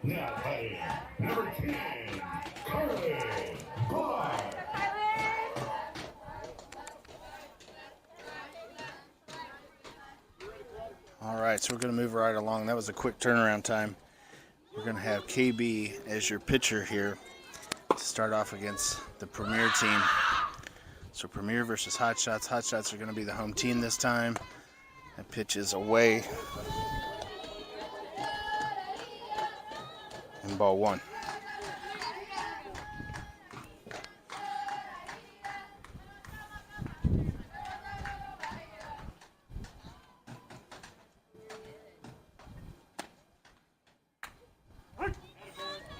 Now playing number 10, Carly Bar. All right, so we're going to move right along. That was a quick turnaround time. We're going to have KB as your pitcher here to start off against the Premier team. So Premier versus Hotshots. Hotshots are going to be the home team this time. That pitch is away. And ball one.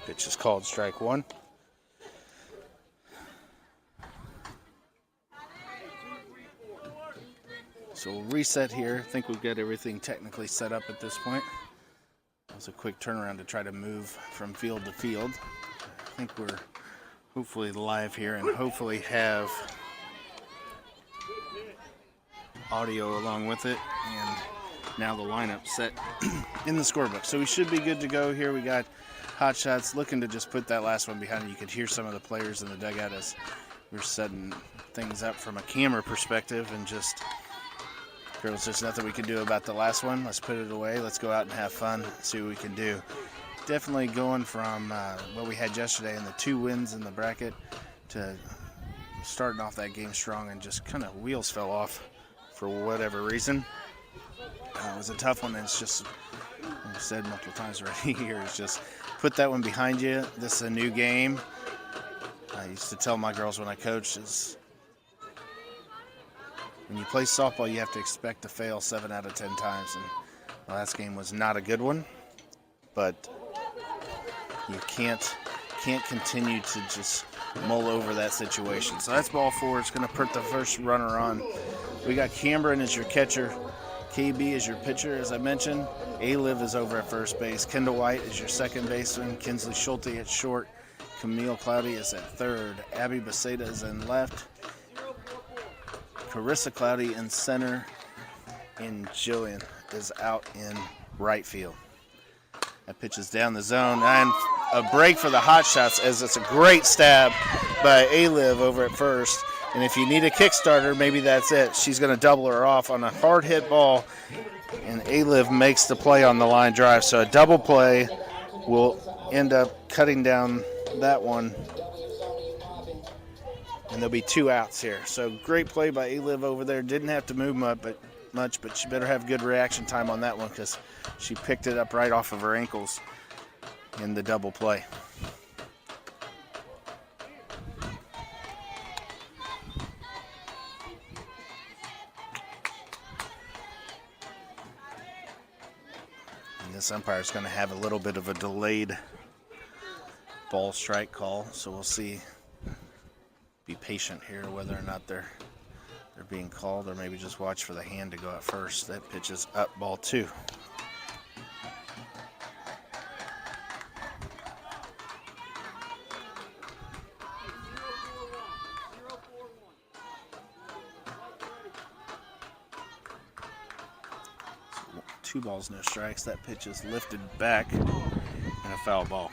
Pitch is called strike one. So we'll reset here. I think we've got everything technically set up at this point. That was a quick turnaround to try to move from field to field. I think we're hopefully live here and hopefully have audio along with it. And now the lineup set in the scorebook. So we should be good to go here. We got Hotshots looking to just put that last one behind. You could hear some of the players in the dugout as we're setting things up from a camera perspective and just, girls, there's nothing we can do about the last one. Let's put it away. Let's go out and have fun, see what we can do. Definitely going from what we had yesterday and the 2 wins in the bracket to starting off that game strong and just kind of wheels fell off for whatever reason. It was a tough one, and it's just, like I said multiple times already here, is just put that one behind you. This is a new game. I used to tell my girls when I coached is when you play softball, you have to expect to fail 7 out of 10 times. And the last game was not a good one, but you can't continue to just mull over that situation. So that's ball 4. It's going to put the first runner on. We got Cameron as your catcher. KB is your pitcher, as I mentioned. A-Liv is over at first base. Kendall White is your second baseman. Kinsley Schulte at short. Camille Cloudy is at third. Abby Beceda is in left. Carissa Cloudy in center. And Jillian is out in right field. That pitch is down the zone. And a break for the Hotshots as it's a great stab by A-Liv over at first. And if you need a Kickstarter, maybe that's it. She's going to double her off on a hard hit ball. And A-Liv makes the play on the line drive. So a double play will end up cutting down that one. And there'll be 2 outs here. So great play by A-Liv over there. Didn't have to move much, but she better have good reaction time on that one because she picked it up right off of her ankles in the double play. This umpire is going to have a little bit of a delayed ball strike call, so we'll see. Be patient here whether or not they're being called, or maybe just watch for the hand to go out first. That pitch is up, ball 2. Two balls, no strikes. That pitch is lifted back and a foul ball.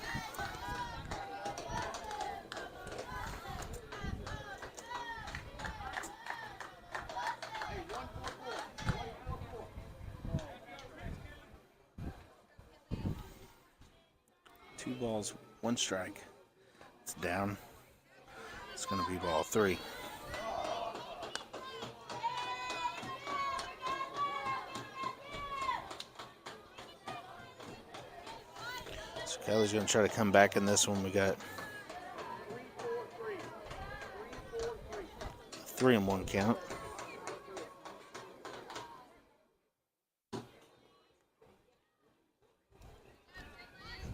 Two balls, 1 strike. It's down. It's going to be ball 3. Kelly's going to try to come back in this one. We got 3-1 count.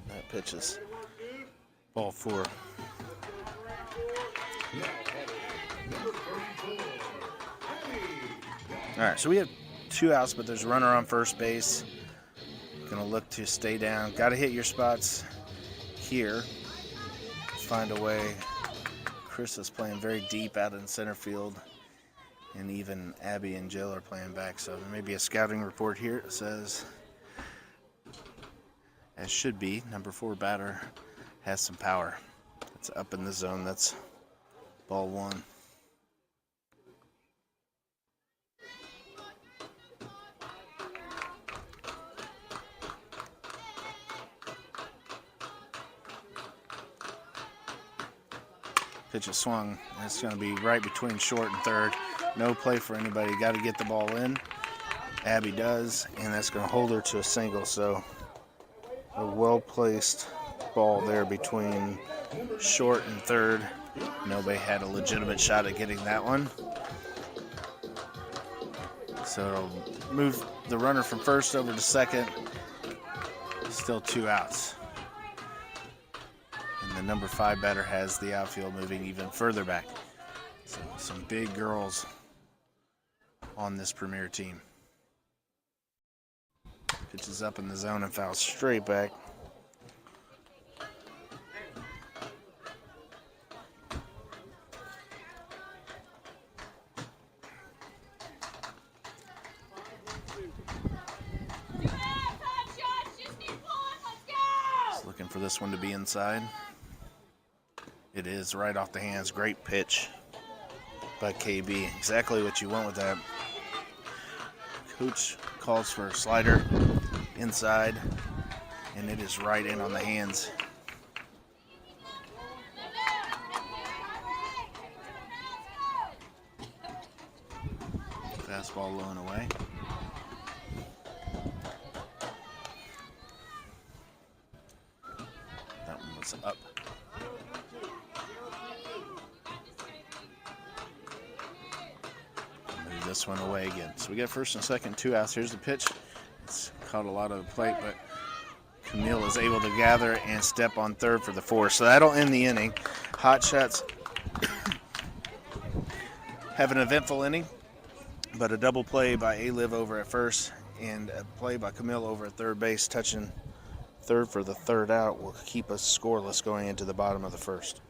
That pitch is ball 4. All right, so we have 2 outs, but there's a runner on first base. Going to look to stay down. Got to hit your spots here. Find a way. Chris is playing very deep out in center field. And even Abby and Jill are playing back. So there may be a scouting report here. It says as should be. Number 4 batter has some power. It's up in the zone. That's ball 1. Pitch is swung. It's going to be right between short and third. No play for anybody. Got to get the ball in. Abby does, and that's going to hold her to a single. So a well-placed ball there between short and third. Nobody had a legitimate shot at getting that one. So it'll move the runner from first over to second. Still 2 outs. And the number 5 batter has the outfield moving even further back. So some big girls on this premier team. Pitches up in the zone and fouls straight back. Just looking for this one to be inside. It is right off the hands. Great pitch by KB. Exactly what you want with that. Coach calls for a slider inside, and it is right in on the hands. Fastball low and away. That one was up. Move this one away again. So we got first and second, 2 outs. Here's the pitch. It's caught a lot of the plate, but Camille is able to gather and step on third for the 4. So that'll end the inning. Hotshots have an eventful inning, but a double play by A-Liv over at first and a play by Camille over at third base, touching third for the 3rd out, will keep us scoreless going into the bottom of the 1st.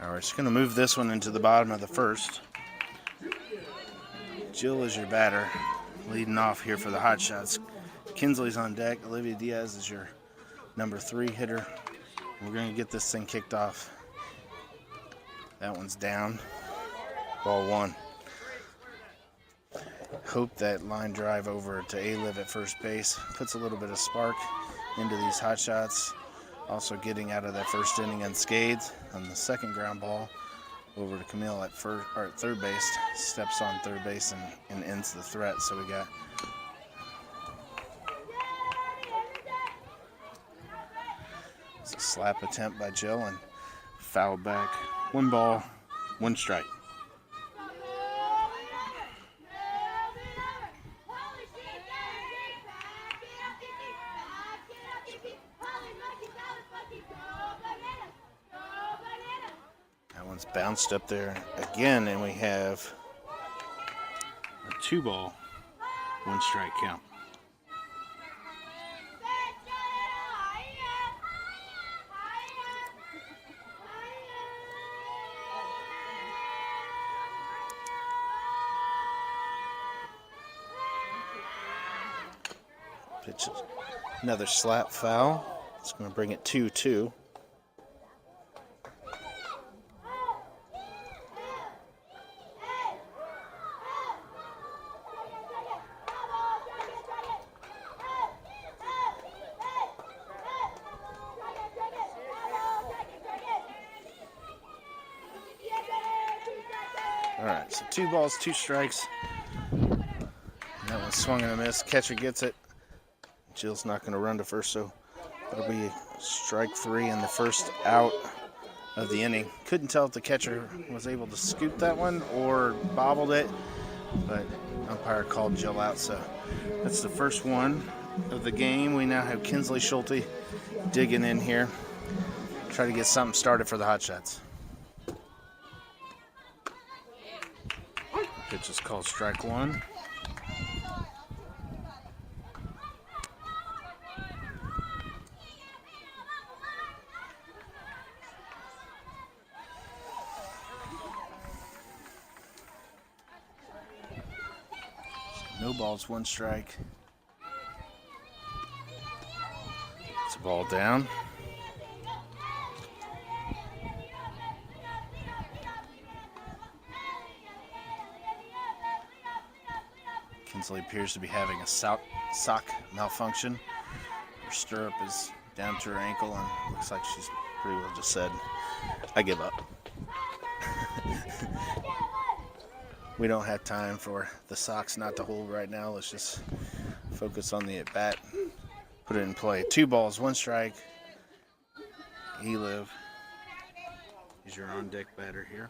All right, just going to move this one into the bottom of the 1st. Jill is your batter, leading off here for the Hotshots. Kinsley's on deck. Olivia Diaz is your number 3 hitter. We're going to get this thing kicked off. That one's down. Ball 1. Hope that line drive over to A-Liv at first base puts a little bit of spark into these hot shots. Also getting out of that first inning unscathed. On the second ground ball, over to Camille at third base, steps on third base and ends the threat. So we got it's a slap attempt by Jill and foul back. 1 ball, 1 strike. That one's bounced up there again, and we have a 2 ball, 1 strike count. Pitch another slap foul. It's going to bring it 2-2. All right, so 2 balls, 2 strikes. And that one swung and a miss. Catcher gets it. Jill's not going to run to first, so it'll be strike 3 and the first out of the inning. Couldn't tell if the catcher was able to scoop that one or bobbled it, but umpire called Jill out, so that's the first one of the game. We now have Kinsley Schulte digging in here, try to get something started for the Hotshots. Pitch is called strike 1. No balls, 1 strike. It's a ball down. Kinsley appears to be having a sock malfunction. Her stirrup is down to her ankle, and looks like she's pretty well just said, "I give up." We don't have time for the socks not to hold right now. Let's just focus on the at-bat, put it in play. 2 balls, 1 strike. E-Liv is your on-deck batter here.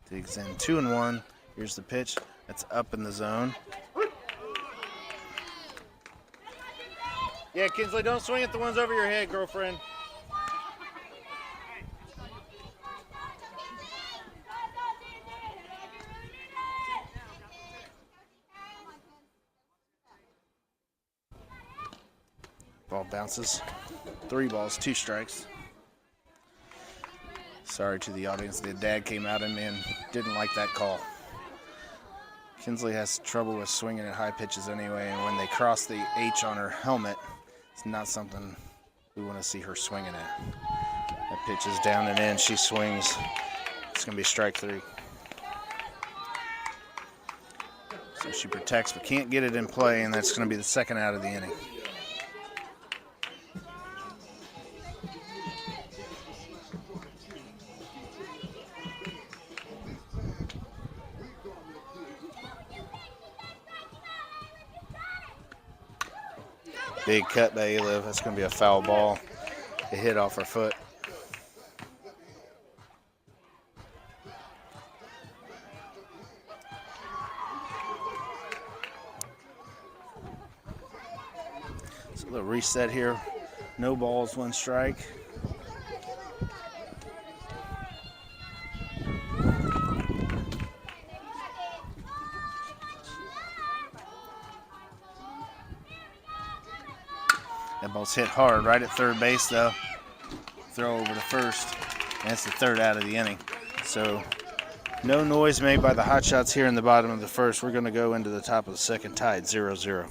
Digs in 2-1. Here's the pitch. That's up in the zone. Yeah, Kinsley, don't swing at the ones over your head, girlfriend. Ball bounces. 3 balls, 2 strikes. Sorry to the audience. The dad came out and didn't like that call. Kinsley has trouble with swinging at high pitches anyway, and when they cross the H on her helmet, it's not something we want to see her swinging at. That pitch is down and in. She swings. It's going to be strike 3. So she protects but can't get it in play, and that's going to be the second out of the inning. Big cut by A-Liv. That's going to be a foul ball. It hit off her foot. So a little reset here. No balls, 1 strike. That ball's hit hard right at third base, though. Throw over to first. And that's the third out of the inning. So no noise made by the Hotshots here in the bottom of the first. We're going to go into the top of the second, tied 0-0.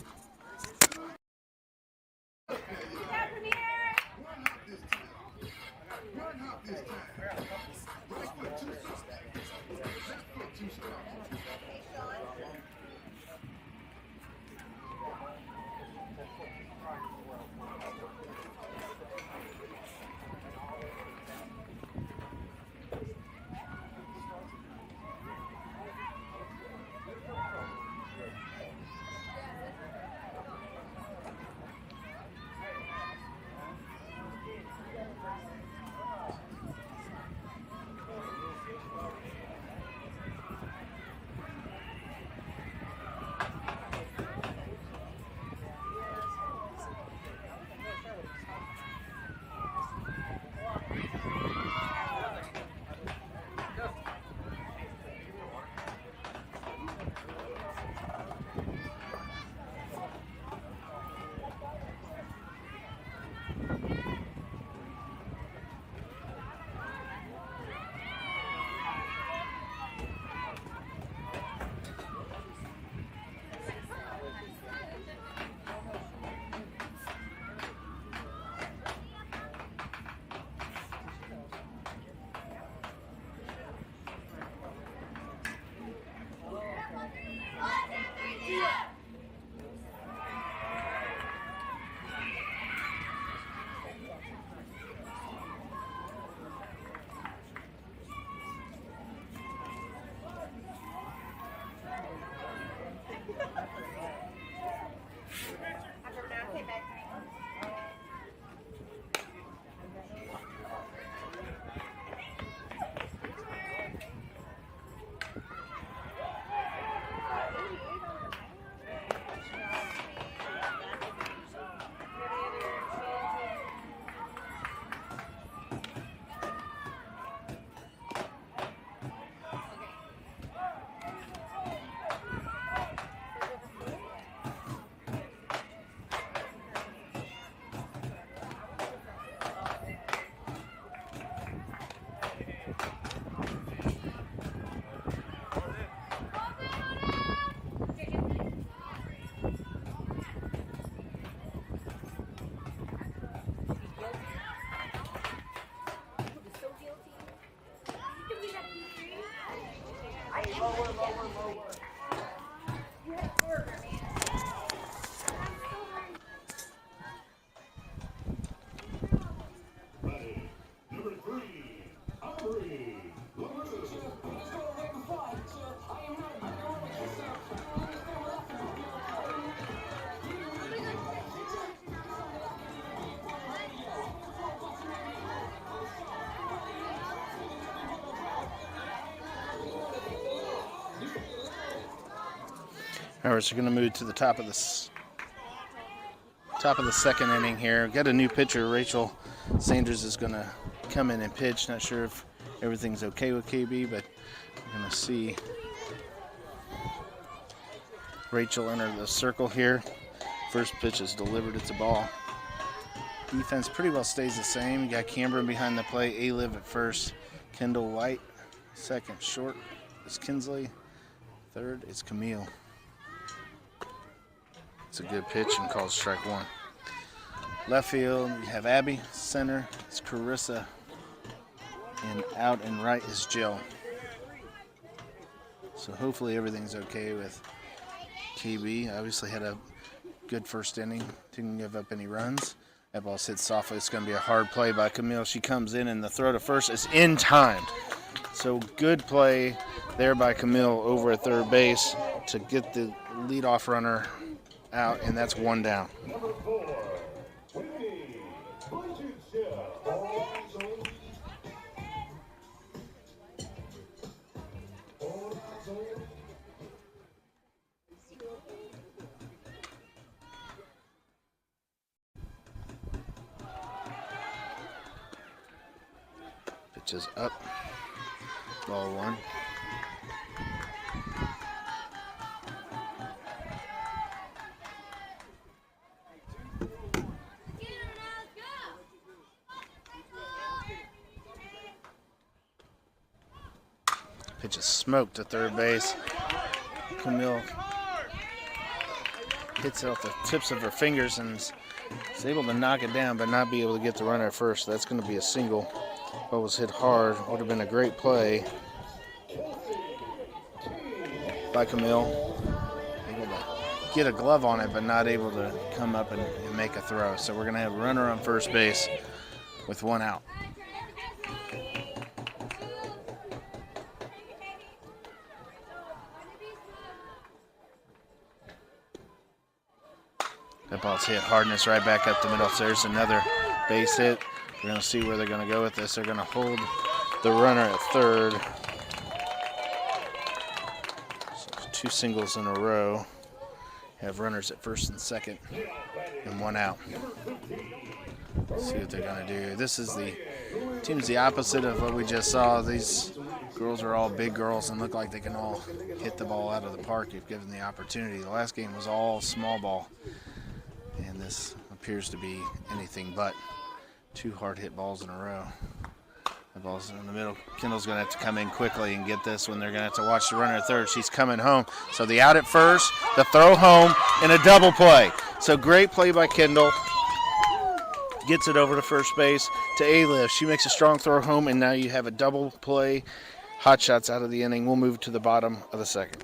All right, so we're going to move to the top of the second inning here. Got a new pitcher, Rachel Sanders, is going to come in and pitch. Not sure if everything's okay with KB, but we're going to see Rachel enter the circle here. First pitch is delivered. It's a ball. Defense pretty well stays the same. You got Cameron behind the plate. A-Liv at first. Kendall White. Second short is Kinsley. Third is Camille. It's a good pitch and called strike one. Left field, you have Abby. Center is Carissa. And out and right is Jill. So hopefully everything's okay with KB. Obviously had a good first inning. Didn't give up any runs. That ball's hit softly. It's going to be a hard play by Camille. She comes in and the throw to first is in time. So good play there by Camille over at third base to get the leadoff runner out, and that's one down. Pitch is up. Ball one. Pitch is smoked to third base. Camille hits it off the tips of her fingers and is able to knock it down but not be able to get the runner at first. That's going to be a single. Ball was hit hard. Would have been a great play by Camille. Able to get a glove on it but not able to come up and make a throw. So we're going to have a runner on first base with one out. That ball's hit hardness right back up the middle. So there's another base hit. We're going to see where they're going to go with this. They're going to hold the runner at third. So 2 singles in a row. Have runners at first and second and 1 out. See what they're going to do. This is the team's the opposite of what we just saw. These girls are all big girls and look like they can all hit the ball out of the park if given the opportunity. The last game was all small ball, and this appears to be anything but 2 hard hit balls in a row. The ball's in the middle. Kendall's going to have to come in quickly and get this one. They're going to have to watch the runner at third. She's coming home. So the out at first, the throw home, and a double play. So great play by Kendall. Gets it over to first base to A-Lift. She makes a strong throw home, and now you have a double play. Hot shots out of the inning. We'll move to the bottom of the second.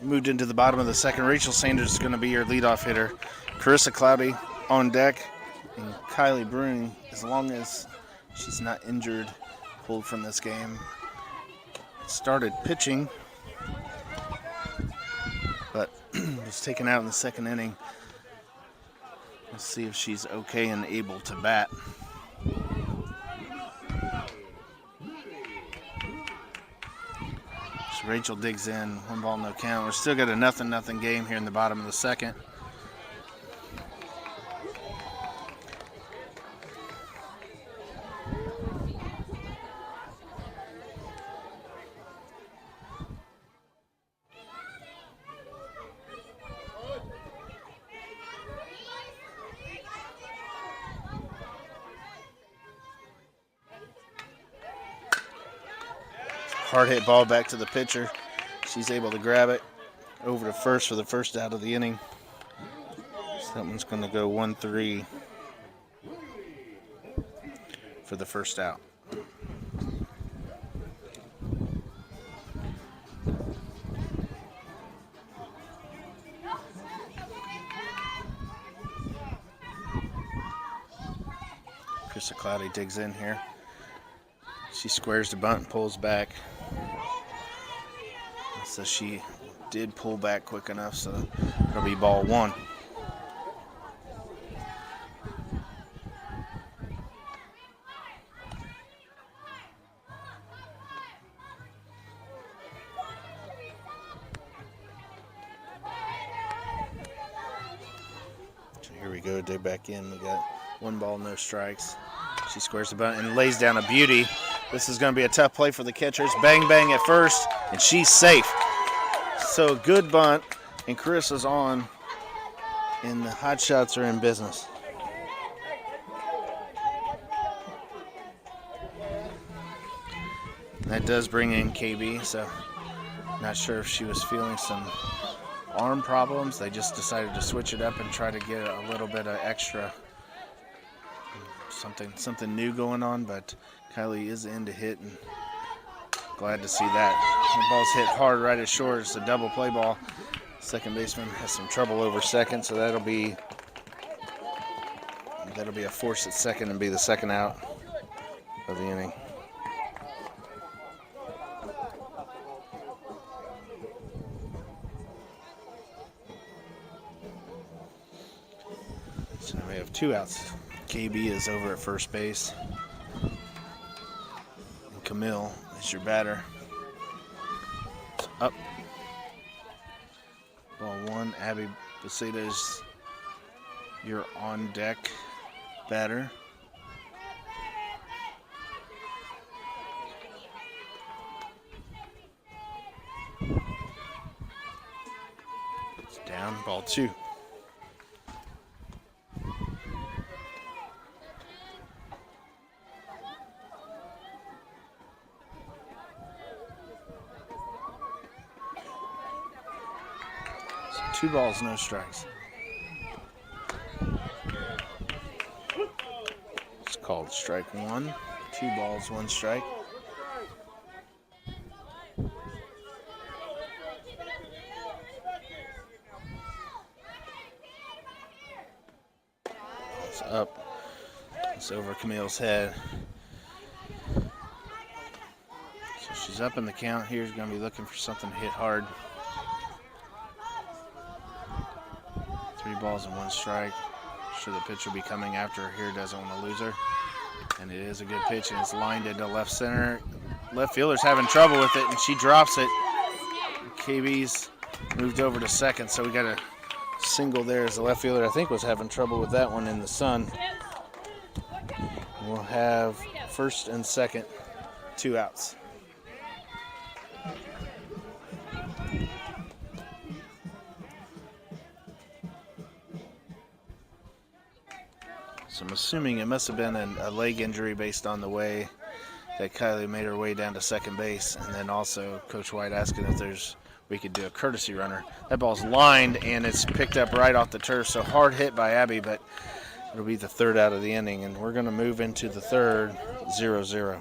Moved into the bottom of the second. Rachel Sanders is going to be your leadoff hitter. Carissa Cloudy on deck. And Kylie Bruning, as long as she's not injured, pulled from this game. Started pitching, but was taken out in the second inning. Let's see if she's okay and able to bat. Rachel digs in, 1 ball, no count. We're still got a 0-0 game here in the bottom of the second. Hard hit ball back to the pitcher. She's able to grab it over to first for the first out of the inning. So that one's going to go 1-3 for the first out. Krista Cloudy digs in here. She squares the bunt and pulls back. So she did pull back quick enough, so it'll be ball 1. So here we go, dig back in. We got 1 ball, no strikes. She squares the bunt and lays down a beauty. This is going to be a tough play for the catchers. Bang, bang at first, and she's safe. So good bunt, and Carissa's on, and the Hot Shots are in business. That does bring in KB, so Not sure if she was feeling some arm problems. They just decided to switch it up and try to get a little bit of extra something new going on, but Kylie is in to hit, and glad to see that. The ball's hit hard right at short. It's a double play ball. Second baseman has some trouble over second, so that'll be a force at second and be the second out of the inning. So we have 2 outs. KB is over at first base. And Camille is your batter. It's up. Ball 1. Abby Basita is your on deck batter. It's down. Ball 2. So 2 balls, no strikes. It's called strike 1. 2 balls, 1 strike. It's up. It's over Camille's head. So she's up in the count here. She's going to be looking for something to hit hard. 3 balls and 1 strike. Sure the pitcher will be coming after her here. Doesn't want to lose her. And it is a good pitch, and it's lined into left center. Left fielder's having trouble with it, and she drops it. KB's moved over to second, so we got a single there as the left fielder, I think, was having trouble with that one in the sun. We'll have first and second, 2 outs. So I'm assuming it must have been a leg injury based on the way that Kylie made her way down to second base, and then also Coach White asking if we could do a courtesy runner. That ball's lined, and it's picked up right off the turf, so hard hit by Abby, but it'll be the 3rd out of the inning, and we're going to move into the 3rd, 0-0.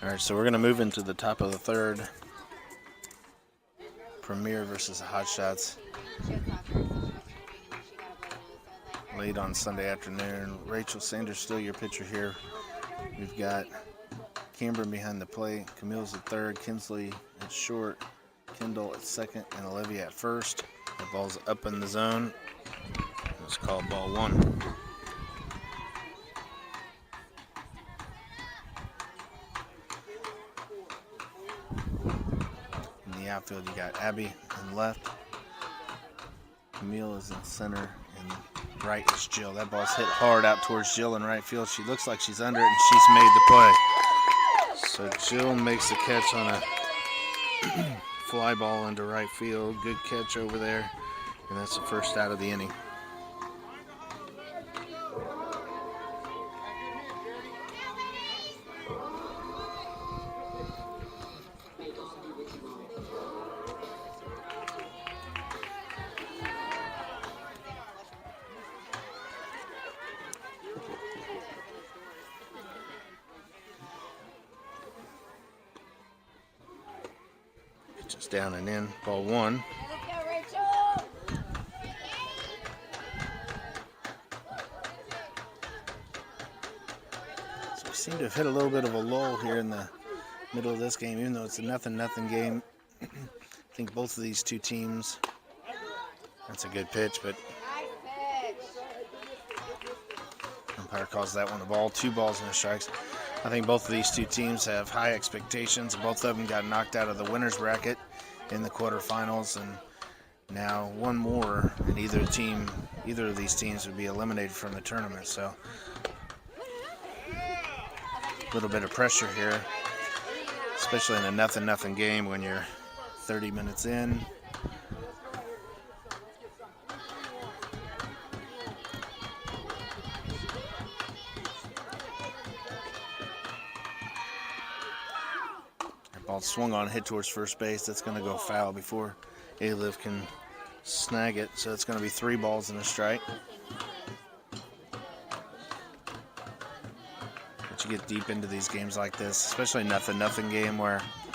All right, so we're going to move into the top of the third. Premier versus the Hotshots. Late on Sunday afternoon. Rachel Sanders still your pitcher here. We've got Cameron behind the plate. Camille's at third. Kinsley at short. Kendall at second. And Olivia at first. The ball's up in the zone. It's called ball one. In the outfield, you got Abby in left. Camille is in center, and right is Jill. That ball's hit hard out towards Jill in right field. She looks like she's under it, and she's made the play. So Jill makes the catch on a fly ball into right field. Good catch over there, and that's the first out of the inning. Just down and in, ball one. Let's go, Rachel! So we seem to have hit a little bit of a lull here in the middle of this game, even though it's a 0-0 game. I think both of these two teams, that's a good pitch, but Nice pitch. umpire calls that one a ball. 2 balls and a strike. I think both of these two teams have high expectations. Both of them got knocked out of the winner's bracket in the quarterfinals, and now one more, and either of these teams would be eliminated from the tournament. So a little bit of pressure here, especially in a 0-0 game when you're 30 minutes in. Ball swung on, hit towards first base. That's going to go foul before A-Liv can snag it. So it's going to be 3 balls and a strike. But you get deep into these games like this, especially a 0-0 game where you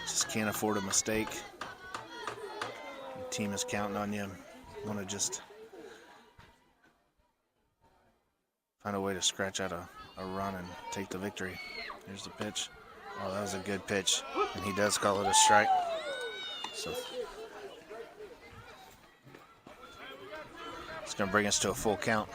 just can't afford a mistake. Your team is counting on you. You want to just find a way to scratch out a run and take the victory. Here's the pitch. Oh, that was a good pitch, and he does call it a strike. So it's going to bring us to a full count.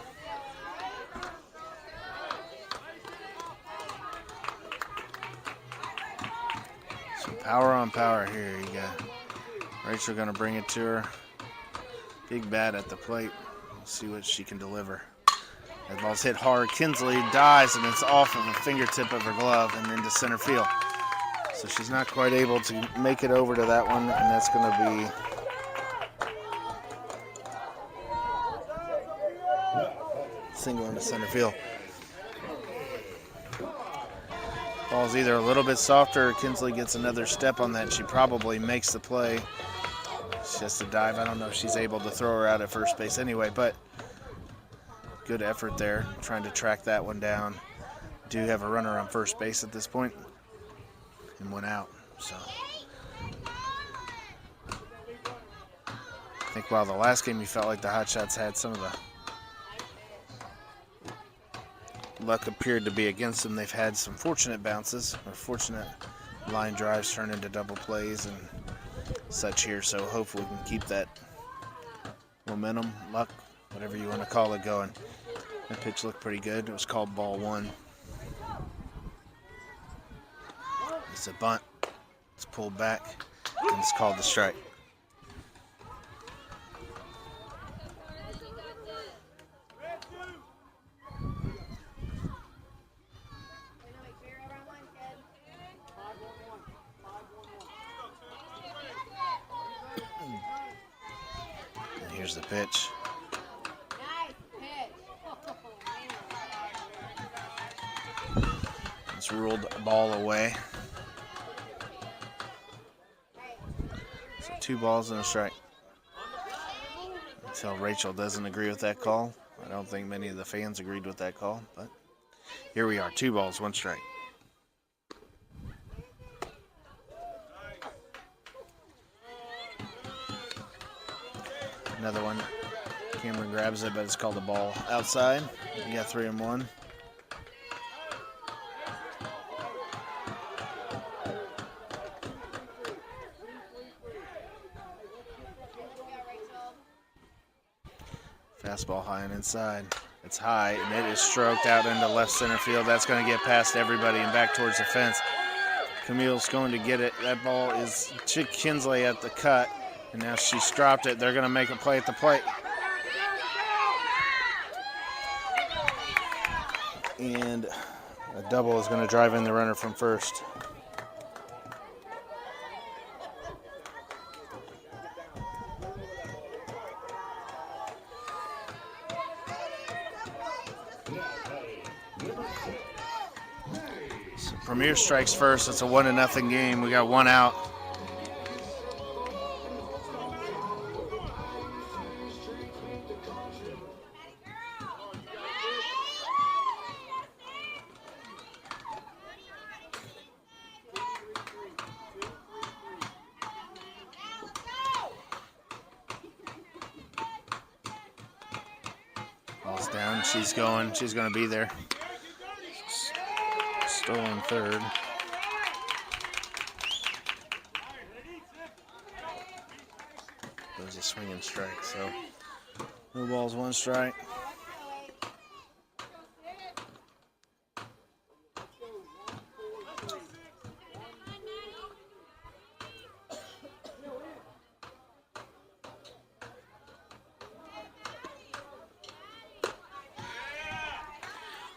So power on power here. You got Rachel going to bring it to her. Big bat at the plate. Let's see what she can deliver. That ball's hit hard. Kinsley dives, and it's off of the fingertip of her glove and into center field. So she's not quite able to make it over to that one, and that's going to be single into center field. Ball's either a little bit softer or Kinsley gets another step on that. She probably makes the play. She has to dive. I don't know if she's able to throw her out at first base anyway, but good effort there, trying to track that one down. Do have a runner on first base at this point, and went out. So I think while the last game you felt like the Hotshots had some of the luck appeared to be against them, they've had some fortunate bounces or fortunate line drives turn into double plays and such here. So hopefully we can keep that momentum, luck, whatever you want to call it, going. That pitch looked pretty good. It was called ball one. It's a bunt. It's pulled back, and it's called the strike. And here's the pitch. It's ruled a ball away. So 2 balls and a strike. Until Rachel doesn't agree with that call. I don't think many of the fans agreed with that call, but here we are, 2 balls, 1 strike. Another one. Cameron grabs it, but it's called a ball outside. You got 3 and 1. Fastball high and inside. It's high, and it is stroked out into left center field. That's going to get past everybody and back towards the fence. Camille's going to get it. That ball is Chick Kinsley at the cut, and now she's dropped it. They're going to make a play at the plate. And a double is going to drive in the runner from first. So Premier strikes first. It's a 1-0 game. We got 1 out. Ball's down. She's going to be there. Stolen third. There's a swinging strike, so no balls, 1 strike.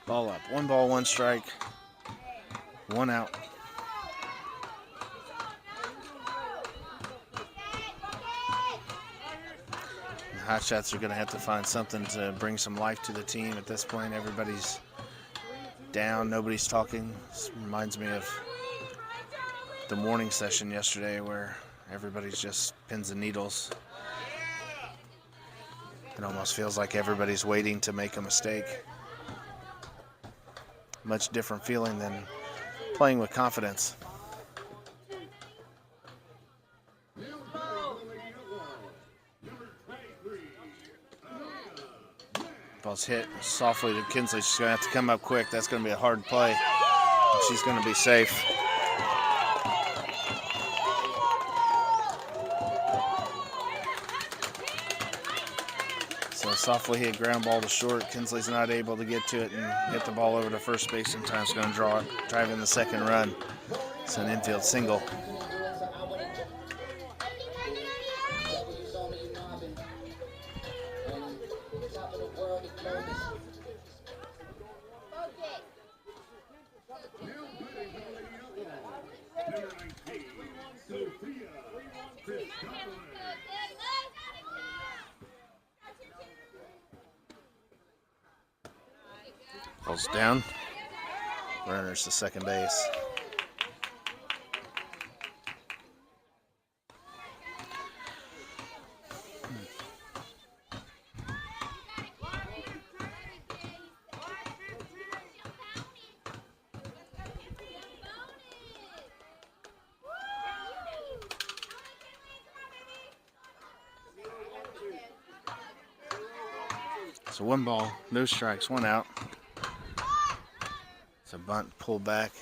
Ball up. 1 ball, 1 strike. 1 out. The Hotshots are going to have to find something to bring some life to the team at this point. Everybody's down. Nobody's talking. This reminds me of the morning session yesterday where everybody's just pins and needles. It almost feels like everybody's waiting to make a mistake. Much different feeling than playing with confidence. Ball's hit softly to Kinsley. She's going to have to come up quick. That's going to be a hard play. She's going to be safe. So softly hit ground ball to short. Kinsley's not able to get to it and get the ball over to first base in time. It's going to drive in the second run. It's an infield single. Ball's down. Runner's to second base. So 1 ball, no strikes, 1 out. It's a bunt, pull back.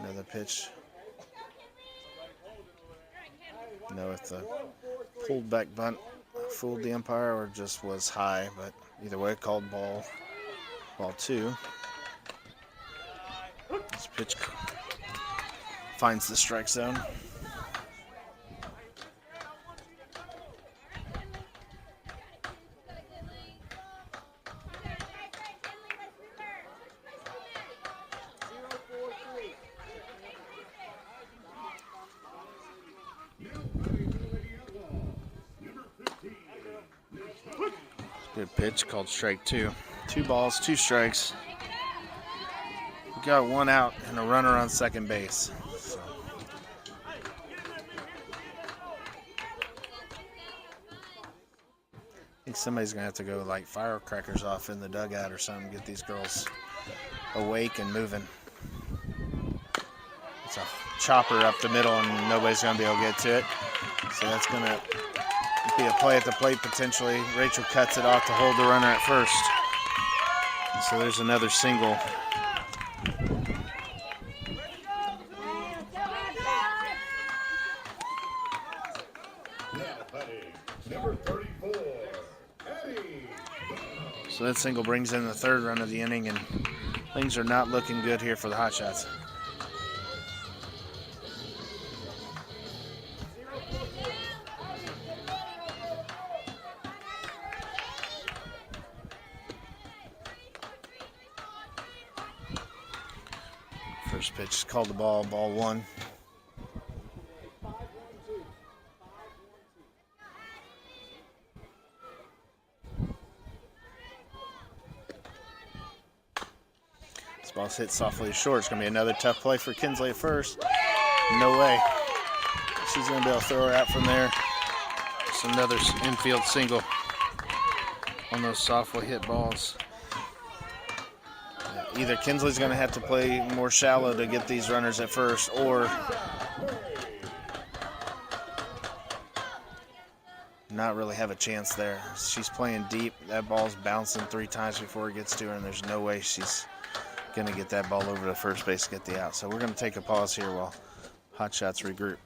Another pitch. Know if the pulled back bunt fooled the umpire or just was high, but either way, called ball 2. This pitch finds the strike zone. Good pitch called strike 2. 2 balls, 2 strikes. We got 1 out and a runner on second base. So. think somebody's going to have to go like firecrackers off in the dugout or something, get these girls awake and moving. It's a chopper up the middle and nobody's going to be able to get to it. So that's going to be a play at the plate potentially. Rachel cuts it off to hold the runner at first. So there's another single. Number 34, Eddie. So that single brings in the third run of the inning, and things are not looking good here for the Hotshots. First pitch called the ball 1. This ball's hit softly short. It's going to be another tough play for Kinsley at first. No way. She's going to be able to throw her out from there. It's another infield single on those softly hit balls. Either Kinsley's going to have to play more shallow to get these runners at first, or not really have a chance there. She's playing deep. That ball's bouncing 3 times before it gets to her, and there's no way she's going to get that ball over to first base to get the out. So we're going to take a pause here while Hotshots regroup.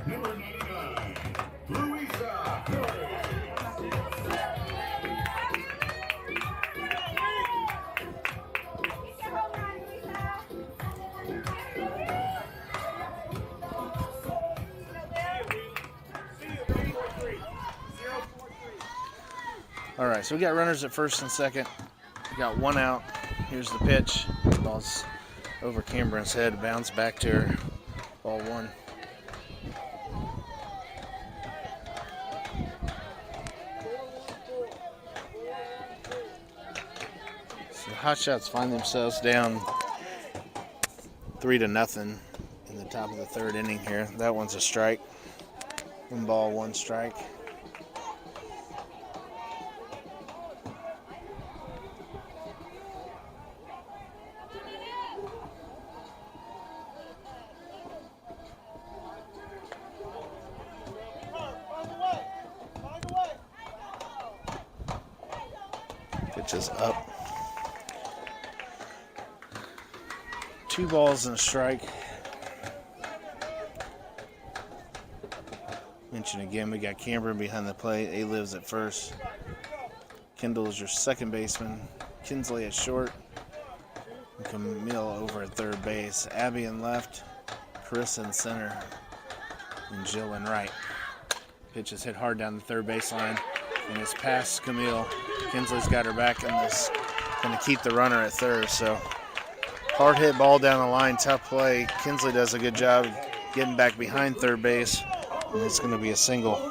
Number 99, Louisa. All right, so we got runners at first and second. We got 1 out. Here's the pitch. Ball's over Cameron's head, bounce back to her. Ball 1. So the Hotshots find themselves down 3-0 in the top of the 3rd inning here. That one's a strike. 1 ball, 1 strike. Pitch is up. 2 balls and a strike. Mention again, we got Cameron behind the plate. A lives at first. Kendall is your second baseman. Kinsley at short. And Camille over at third base. Abby in left. Carissa in center. And Jill in right. Pitch is hit hard down the third baseline. And it's past Camille. Kinsley's got her back and is going to keep the runner at third. So hard hit ball down the line, tough play. Kinsley does a good job getting back behind third base. And it's going to be a single.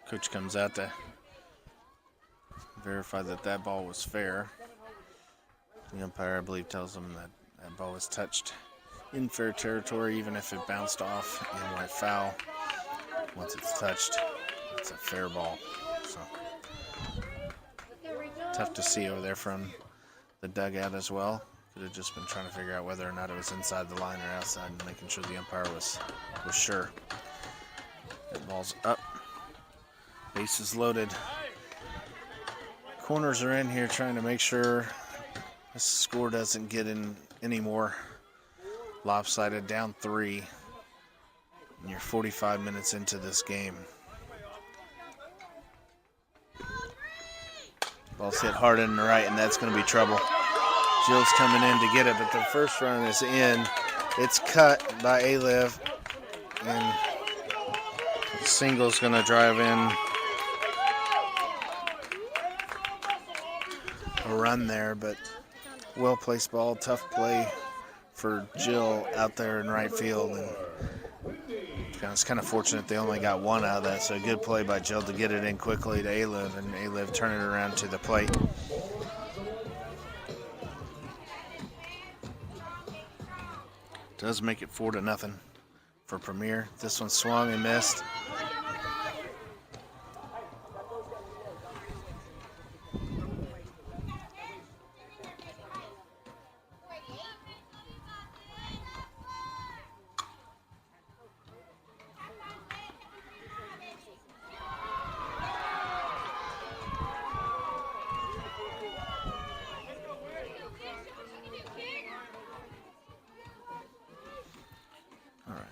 Coach comes out to verify that that ball was fair. The umpire, I believe, tells him that that ball was touched in fair territory, even if it bounced off and went foul. Once it's touched, it's a fair ball. So tough to see over there from the dugout as well. Could have just been trying to figure out whether or not it was inside the line or outside and making sure the umpire was sure. That ball's up. Bases loaded. Corners are in here trying to make sure this score doesn't get in any more lopsided. Down 3. And you're 45 minutes into this game. Ball's hit hard in the right, and that's going to be trouble. Jill's coming in to get it, but the first run is in. It's cut by A-Liv, and Single's going to drive in a run there, but well-placed ball, tough play for Jill out there in right field, and it's kind of fortunate they only got one out of that, so a good play by Jill to get it in quickly to A-Liv, and A-Liv turn it around to the plate. Does make it 4-0 for Premier. This one swung and missed.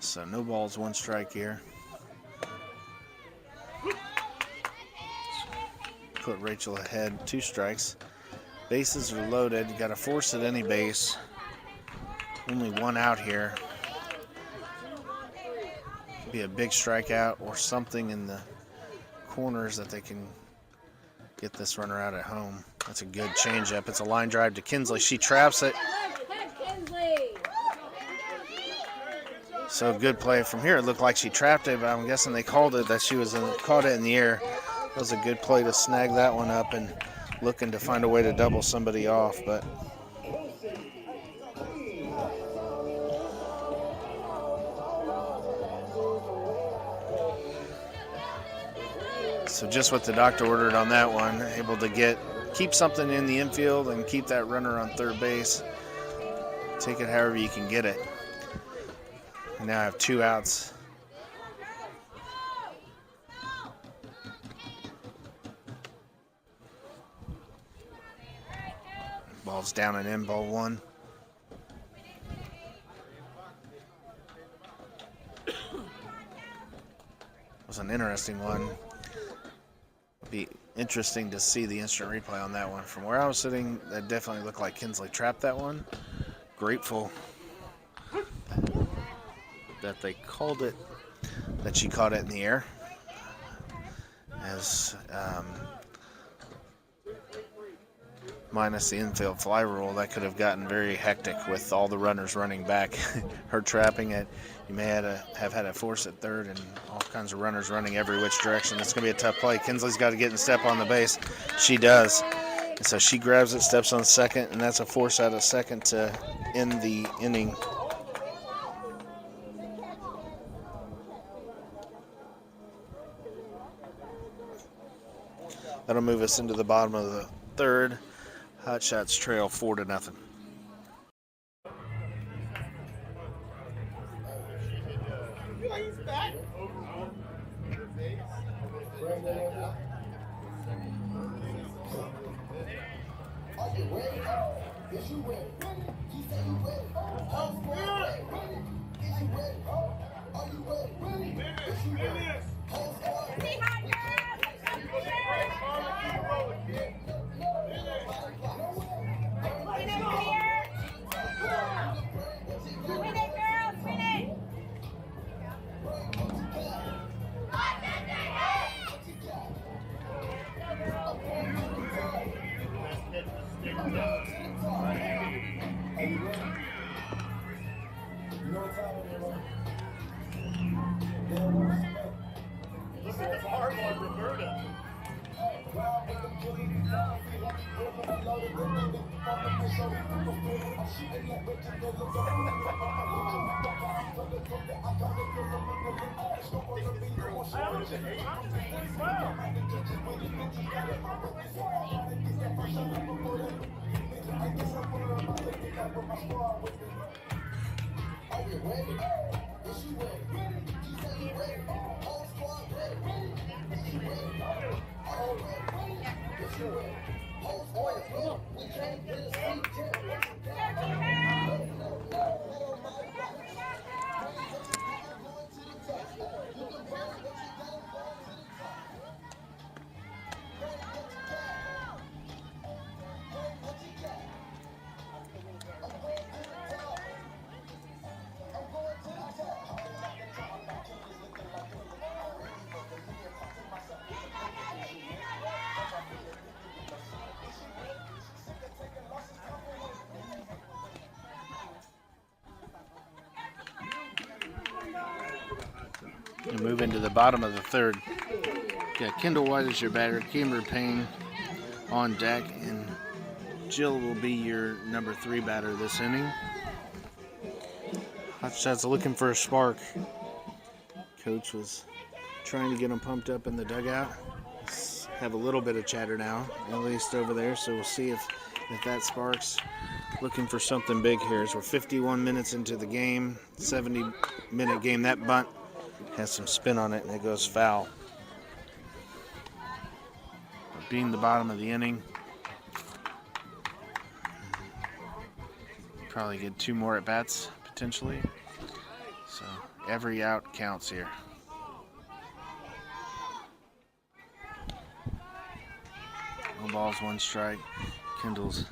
So no balls, 1 strike here. Put Rachel ahead, 2 strikes. Bases are loaded. Got to force at any base. Only 1 out here. Be a big strikeout or something in the corners that they can get this runner out at home. That's a good changeup. It's a line drive to Kinsley. She traps it. So good play from here. It looked like she trapped it, but I'm guessing they called it that she was caught it in the air. That was a good play to snag that one up and looking to find a way to double somebody off. But so just what the doctor ordered on that one, able to keep something in the infield and keep that runner on third base. Take it however you can get it. And now I have 2 outs. Ball's down and in, ball 1. It was an interesting one. It'd be interesting to see the instant replay on that one. From where I was sitting, that definitely looked like Kinsley trapped that one. Grateful that they called it, that she caught it in the air. As minus the infield fly rule, that could have gotten very hectic with all the runners running back. Her trapping it, you may have had a force at third and all kinds of runners running every which direction. It's going to be a tough play. Kinsley's got to get and step on the base. She does. And so she grabs it, steps on second, and that's a force out of second to end the inning. That'll move us into the bottom of the 3rd. Hotshots trail 4-0. He's back. Are you ready? Yes, you ready. You say you ready. I'm ready. Is you ready? Are you ready? Yes, you ready. Look at the hard one, Roberta. Are we ready? Is you ready? She said you ready. Whole squad ready. Is you ready? Are you ready? Is you ready? Whole squad ready. We can't get a seat And move into the bottom of the third. Got Kendall White as your batter, Cameron Payne on deck, and Jill will be your number 3 batter this inning. Hotshots looking for a spark. Coach was trying to get them pumped up in the dugout. Let's have a little bit of chatter now, at least over there, so we'll see if that sparks. Looking for something big here as we're 51 minutes into the game, 70-minute game. That bunt has some spin on it and it goes foul. Being the bottom of the inning, probably get 2 more at bats potentially. So every out counts here. No balls, 1 strike. Kendall's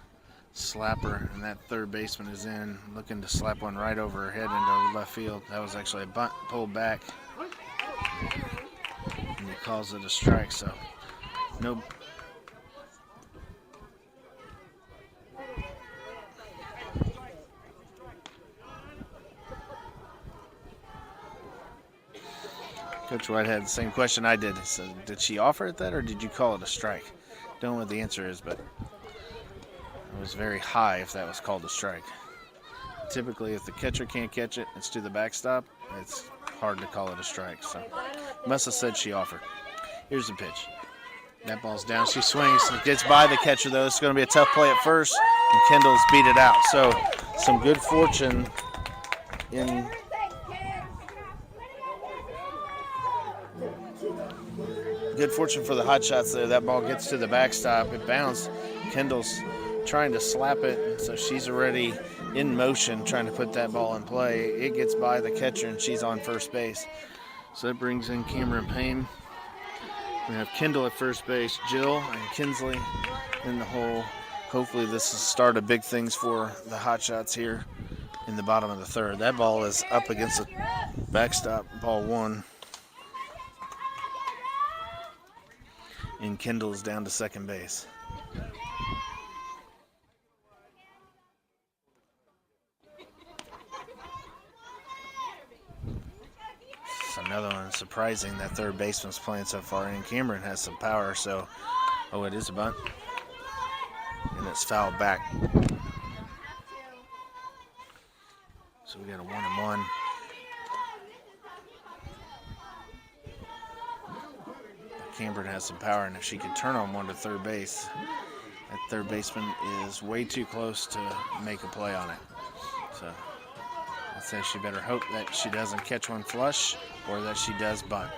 slapper, and that third baseman is in, looking to slap one right over her head into left field. That was actually a bunt pulled back, and he calls it a strike. So no. Coach White had the same question I did. He said, did she offer it that, or did you call it a strike? Don't know what the answer is, but it was very high if that was called a strike. Typically, if the catcher can't catch it, it's to the backstop. It's hard to call it a strike. So, must have said she offered. Here's the pitch. That ball's down. She swings. It gets by the catcher, though. It's going to be a tough play at first, and Kendall's beat it out. So, some good fortune in for the Hotshots there. That ball gets to the backstop. It bounced. Kendall's trying to slap it, so she's already in motion trying to put that ball in play. It gets by the catcher, and she's on first base. So that brings in Cameron Payne. We have Kendall at first base, Jill and Kinsley in the hole. Hopefully this is the start of big things for the Hotshots here in the bottom of the third. That ball is up against the backstop, ball 1. And Kendall's down to second base. It's another one surprising that third baseman's playing so far, and Cameron has some power, so it is a bunt. And it's fouled back. So we got a 1-1. Cameron has some power, and if she can turn on one to third base, that third baseman is way too close to make a play on it. So I'd say she better hope that she doesn't catch one flush or that she does bunt.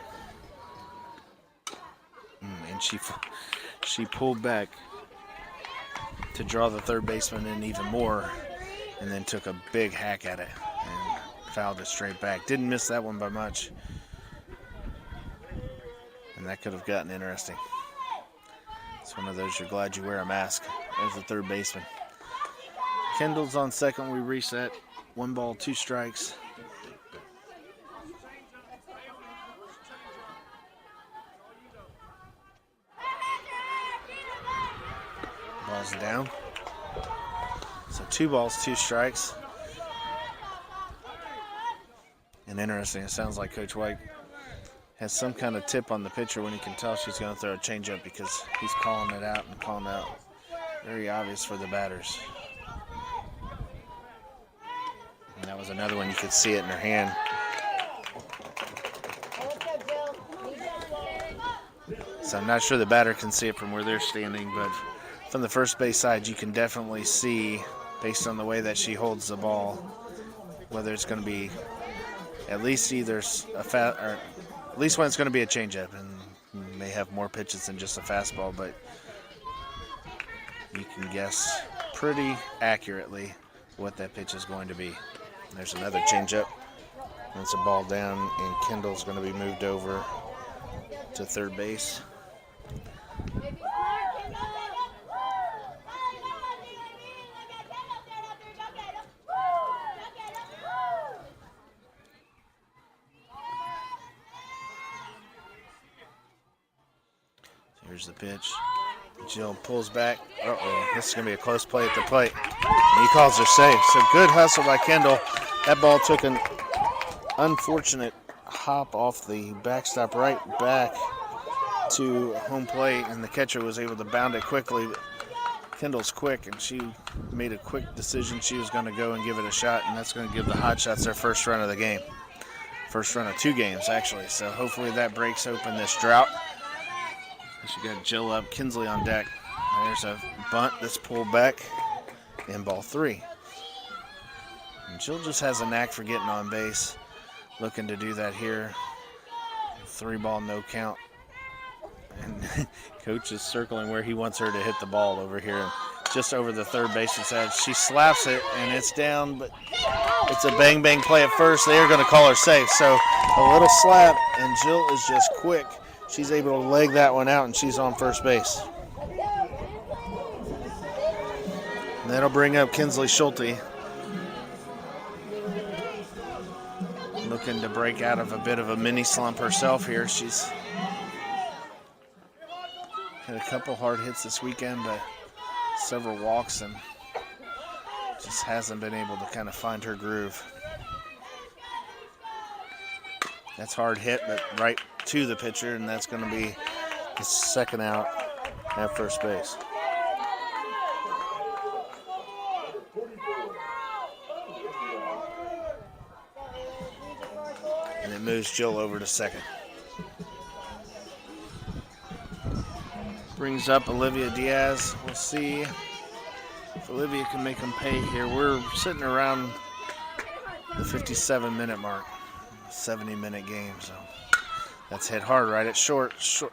And she pulled back to draw the third baseman in even more, and then took a big hack at it and fouled it straight back. Didn't miss that one by much. And that could have gotten interesting. It's one of those you're glad you wear a mask as the third baseman. Kendall's on second. We reset. 1 ball, 2 strikes. Ball's down. So 2 balls, 2 strikes. And interesting, it sounds like Coach White has some kind of tip on the pitcher when he can tell she's going to throw a changeup, because he's calling it out and calling it out. Very obvious for the batters. And that was another one, you could see it in her hand. So I'm not sure the batter can see it from where they're standing, but from the first base side, you can definitely see based on the way that she holds the ball, whether it's going to be at least either or at least when it's going to be a changeup, and may have more pitches than just a fastball, but you can guess pretty accurately what that pitch is going to be. There's another changeup. That's a ball down, and Kendall's going to be moved over to third base. Here's the pitch. Jill pulls back. Uh-oh, this is going to be a close play at the plate. And he calls her safe. So good hustle by Kendall. That ball took an unfortunate hop off the backstop right back to home plate, and the catcher was able to bound it quickly. But Kendall's quick, and she made a quick decision. She was going to go and give it a shot, and that's going to give the Hotshots their first run of the game. First run of 2 games, actually. So hopefully that breaks open this drought. She got Jill up, Kinsley on deck. There's a bunt that's pulled back, and ball 3. And Jill just has a knack for getting on base. Looking to do that here. 3-ball, no count. And coach is circling where he wants her to hit the ball over here. And just over the third baseman's head. She slaps it, and it's down, but it's a bang-bang play at first. They are going to call her safe. So a little slap, and Jill is just quick. She's able to leg that one out, and she's on first base. And that'll bring up Kinsley Schulte. Looking to break out of a bit of a mini slump herself here. She's had a couple hard hits this weekend, but several walks, and just hasn't been able to kind of find her groove. That's hard hit, but right to the pitcher, and that's going to be the second out at first base. And it moves Jill over to second. Brings up Olivia Diaz. We'll see if Olivia can make them pay here. We're sitting around the 57-minute mark. 70-minute game, so that's hit hard right at shortstop.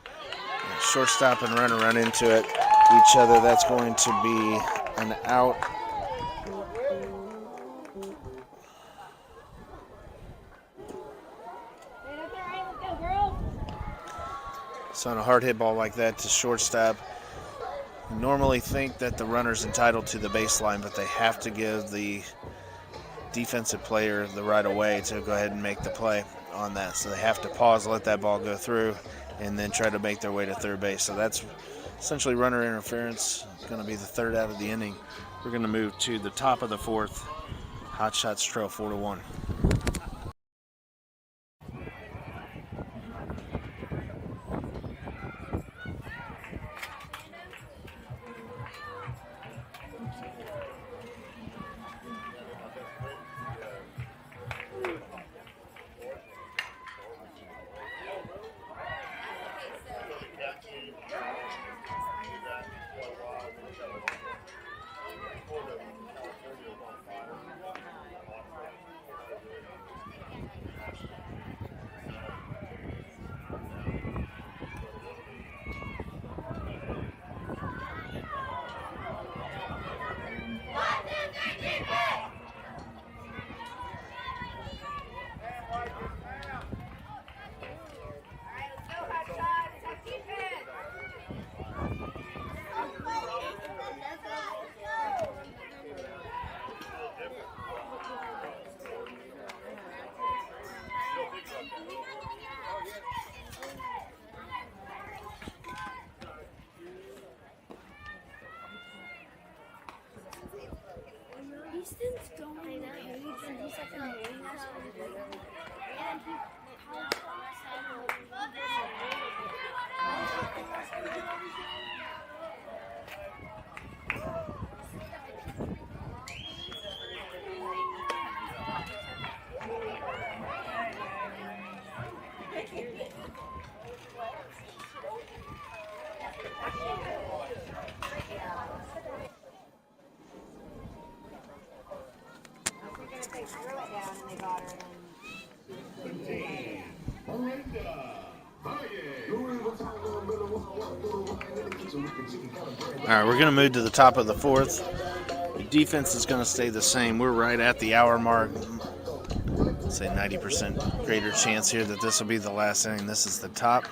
Yeah, shortstop and runner run into it each other. That's going to be an out. So on a hard hit ball like that to shortstop, you normally think that the runner's entitled to the baseline, but they have to give the defensive player the right of way to go ahead and make the play on that. So they have to pause, let that ball go through, and then try to make their way to third base. So that's essentially runner interference. It's going to be the third out of the inning. We're going to move to the top of the fourth. Hotshots trail 4-1. Easton's going page and he's like annoying us. And he All right, we're going to move to the top of the fourth. The defense is going to stay the same. We're right at the hour mark. Say 90% greater chance here that this will be the last inning. This is the top.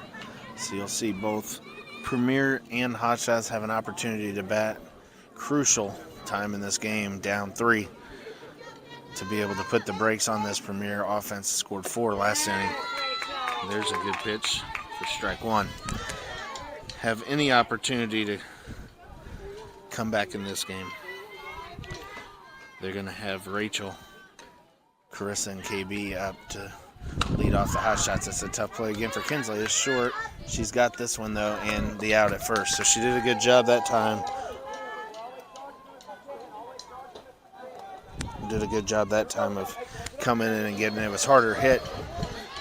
So you'll see both Premier and Hotshots have an opportunity to bat. Crucial time in this game, down 3, to be able to put the brakes on this Premier offense. Scored 4 last inning. There's a good pitch for strike 1. Have any opportunity to come back in this game. They're going to have Rachel, Carissa, and KB up to lead off the Hotshots. It's a tough play again for Kinsley. It's short. She's got this one, though, and the out at first. So she did a good job that time. Did a good job that time of coming in and getting it. It was harder hit,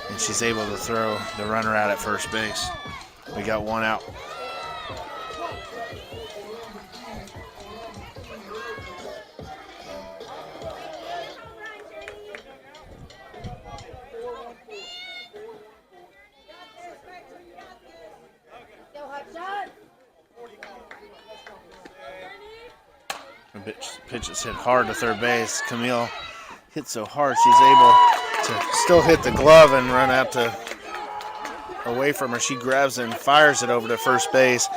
and she's able to throw the runner out at first base. We got 1 out. Pitch is hit hard to third base. Camille hit so hard she's able to still hit the glove and run out to away from her. She grabs it and fires it over to first base.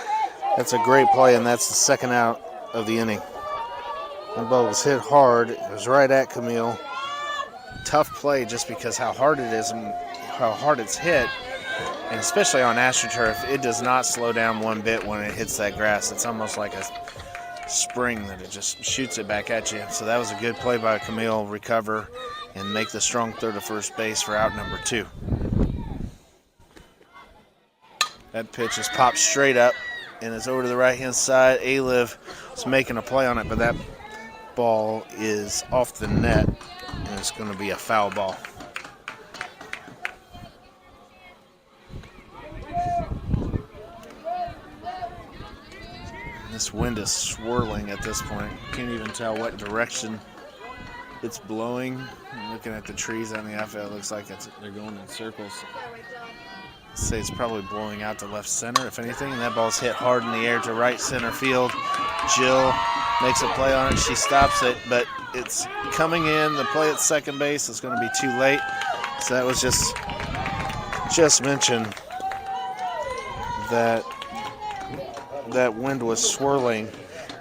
That's a great play, and that's the second out of the inning. The ball was hit hard. It was right at Camille. Tough play just because how hard it is and how hard it's hit. And especially on AstroTurf, it does not slow down one bit when it hits that grass. It's almost like a spring that it just shoots it back at you. So that was a good play by Camille. Recover and make the strong throw to first base for out number 2. That pitch is popped straight up and it's over to the right hand side. Aliv is making a play on it, but that ball is off the net and it's going to be a foul ball. This wind is swirling at this point. Can't even tell what direction it's blowing. I'm looking at the trees on the outfield. It looks like they're going in circles. I'd say it's probably blowing out to left center, if anything. And that ball's hit hard in the air to right center field. Jill makes a play on it. She stops it, but it's coming in. The play at second base is going to be too late. So that was just mentioned that wind was swirling,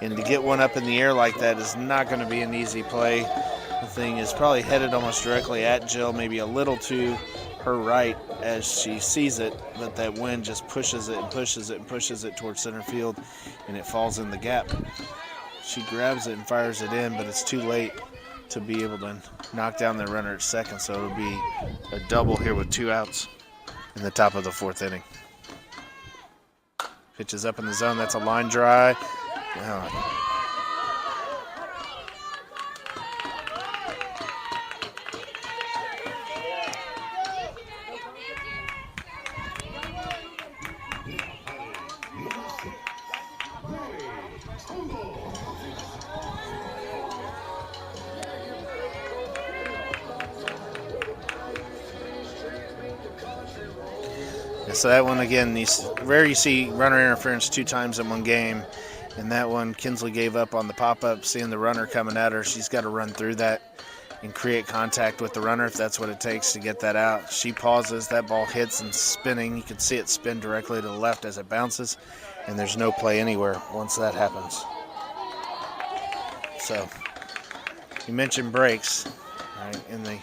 and to get one up in the air like that is not going to be an easy play. The thing is probably headed almost directly at Jill, maybe a little to her right as she sees it, but that wind just pushes it and pushes it and pushes it towards center field, and it falls in the gap. She grabs it and fires it in, but it's too late to be able to knock down the runner at second, so it'll be a double here with 2 outs in the top of the 4th inning. Pitch is up in the zone. That's a line drive. So that one, again, rare you see runner interference 2 times in one game. And that one, Kinsley gave up on the pop-up, seeing the runner coming at her. She's got to run through that and create contact with the runner if that's what it takes to get that out. She pauses. That ball hits and spinning. You can see it spin directly to the left as it bounces. And there's no play anywhere once that happens. So, you mentioned breaks. Right, in the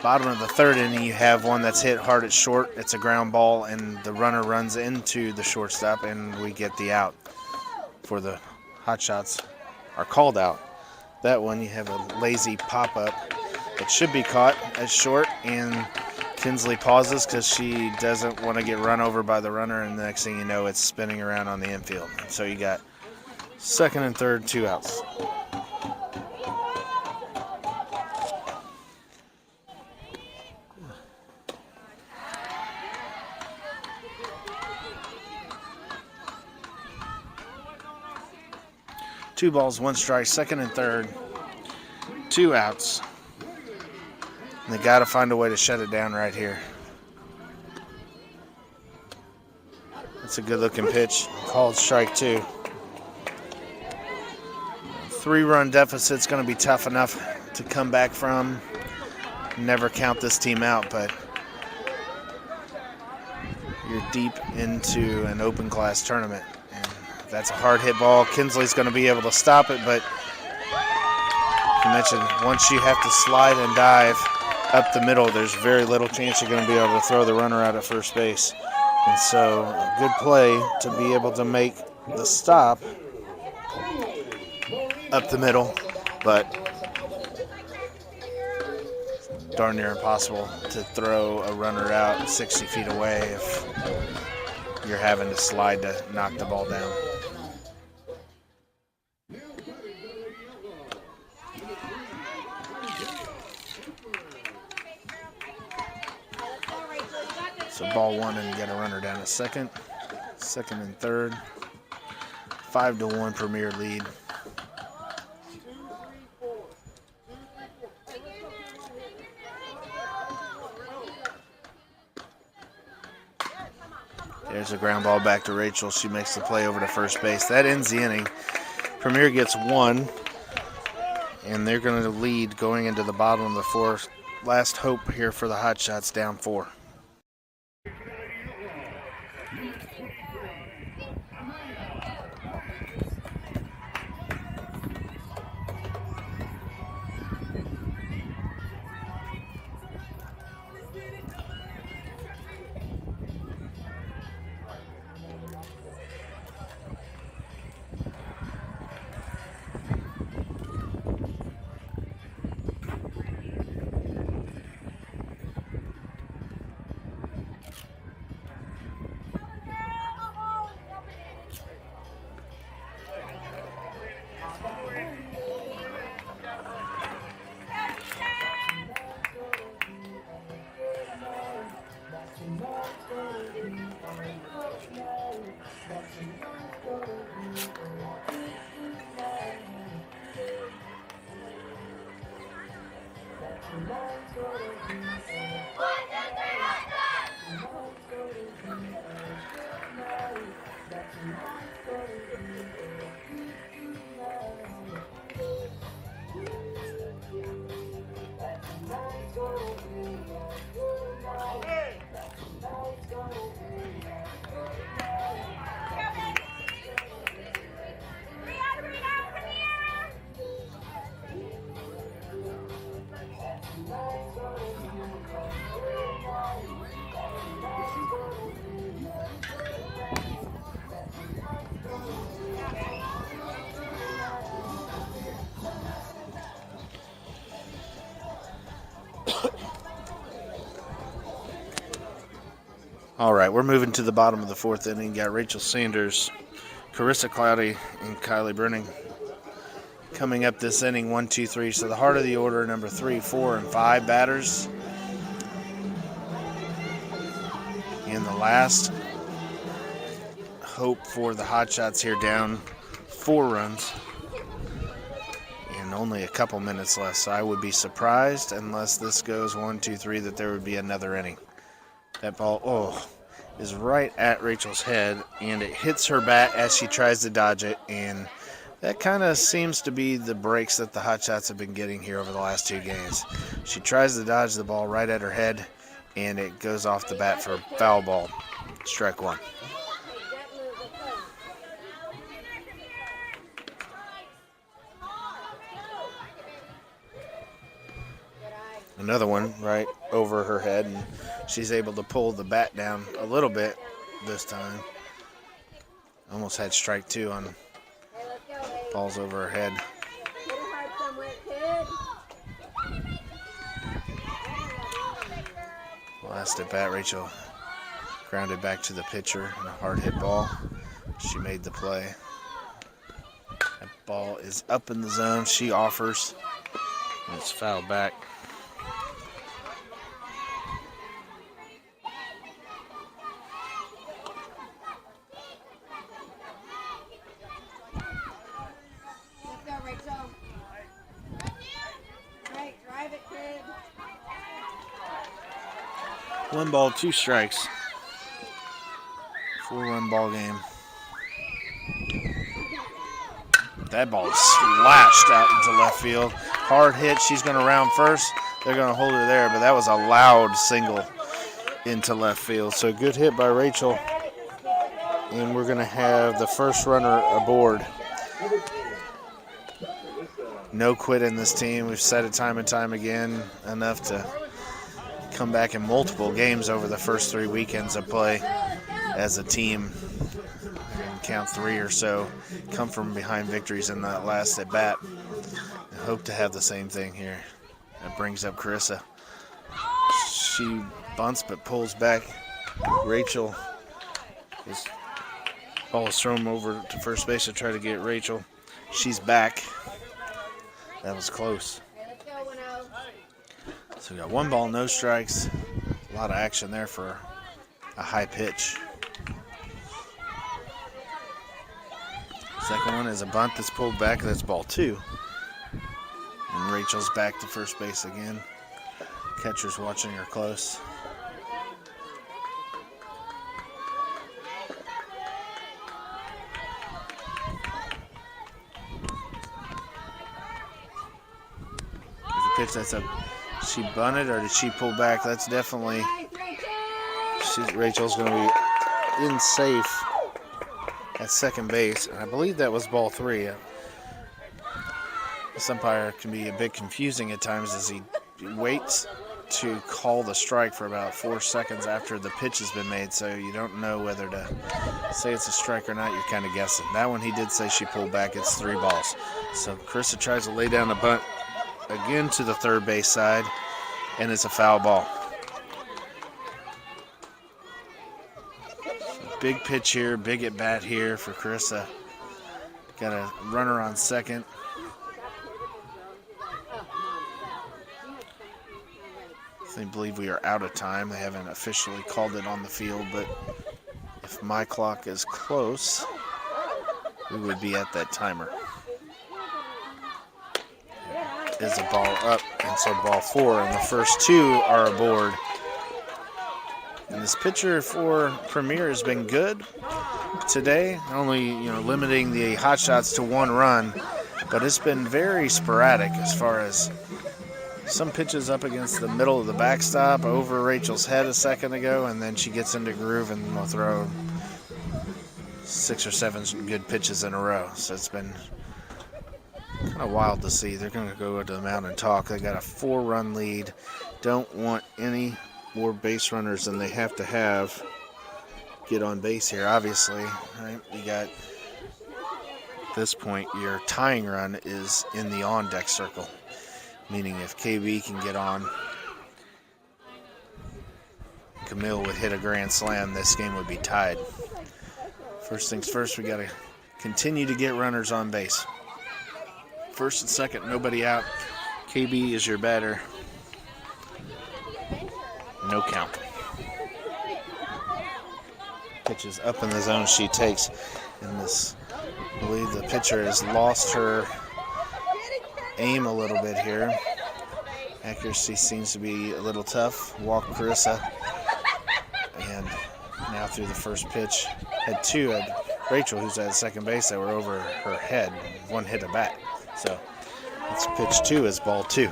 bottom of the 3rd inning, you have one that's hit hard at short. It's a ground ball, and the runner runs into the shortstop, and we get the out for the Hotshots are called out. That one, you have a lazy pop-up that should be caught at short, and Kinsley pauses because she doesn't want to get run over by the runner, and the next thing you know, it's spinning around on the infield. So you got 2nd and 3rd, 2 outs. Two balls, 1 strike, 2nd and 3rd, 2 outs. And they got to find a way to shut it down right here. It's a good looking pitch. Called strike 2. 3-run deficit's going to be tough enough to come back from. Never count this team out, but you're deep into an open class tournament. And that's a hard hit ball. Kinsley's going to be able to stop it, but you mentioned once you have to slide and dive up the middle, there's very little chance you're going to be able to throw the runner out at first base. And so a good play to be able to make the stop up the middle, but darn near impossible to throw a runner out 60 feet away if you're having to slide to knock the ball down. So ball 1 and get a runner down at second. Second and third. 5-1 Premier lead. There's a ground ball back to Rachel. She makes the play over to first base. That ends the inning. Premier gets 1, and they're going to lead going into the bottom of the 4th. Last hope here for the Hotshots, down 4. All right, we're moving to the bottom of the 4th inning. Got Rachel Sanders, Carissa Cloudy, and Kylie Brenning coming up this inning. 1, 2, 3. So the heart of the order, number 3, 4, and 5 batters. And the last hope for the Hotshots here, down 4 runs. And only a couple minutes left. So I would be surprised, unless this goes 1, 2, 3, that there would be another inning. That ball, is right at Rachel's head, and it hits her bat as she tries to dodge it, and that kind of seems to be the breaks that the Hotshots have been getting here over the last 2 games. She tries to dodge the ball right at her head, and it goes off the bat for a foul ball. Strike 1. Another one right over her head, and she's able to pull the bat down a little bit this time. Almost had strike 2 on balls over her head. Last at bat, Rachel grounded back to the pitcher and a hard hit ball. She made the play. That ball is up in the zone. She offers, and it's fouled back. One ball, 2 strikes 4-run ball game. That ball is slashed out into left field. Hard hit. She's going to round first. They're going to hold her there, but that was a loud single into left field. So good hit by Rachel. And we're going to have the first runner aboard. No quit in this team. We've said it time and time again, enough to come back in multiple games over the first 3 weekends of play as a team. And count 3 or so come from behind victories in that last at bat. I hope to have the same thing here. That brings up Carissa. She bunts but pulls back. Rachel is ball is thrown over to first base to try to get Rachel. She's back. That was close. So we got 1 ball, no strikes. A lot of action there for a high pitch. Second one is a bunt that's pulled back. That's ball 2. And Rachel's back to first base again. Catcher's watching her close. Pitch that's up. She bunted or did she pull back? That's definitely. Rachel's going to be in safe at second base. And I believe that was ball 3. This umpire can be a bit confusing at times as he waits to call the strike for about 4 seconds after the pitch has been made. So you don't know whether to say it's a strike or not. You're kind of guessing. That one he did say she pulled back. It's 3 balls. So Carissa tries to lay down a bunt again to the third base side, and it's a foul ball. So big pitch here, big at bat here for Carissa. Got a runner on second. I believe we are out of time. They haven't officially called it on the field, but if my clock is close, we would be at that timer. Is a ball up, and so ball 4, and the first 2 are aboard. And this pitcher for Premier has been good today, only limiting the hot shots to 1 run, but it's been very sporadic as far as some pitches up against the middle of the backstop over Rachel's head a second ago, and then she gets into groove and will throw 6 or 7 good pitches in a row. So it's been kind of wild to see. They're going to go to the mound and talk. They got a 4-run lead. Don't want any more base runners than they have to have get on base here, obviously. Right? You got, at this point, your tying run is in the on-deck circle, meaning if KB can get on, Camille would hit a grand slam, this game would be tied. First things first, we got to continue to get runners on base. First and second, nobody out. KB is your batter. No count. Pitch is up in the zone she takes. And this, I believe the pitcher has lost her aim a little bit here. Accuracy seems to be a little tough. Walk Carissa. And now through the first pitch. Had 2 at Rachel, who's at second base, that were over her head. 1 hit a bat. So it's pitch 2 is ball 2.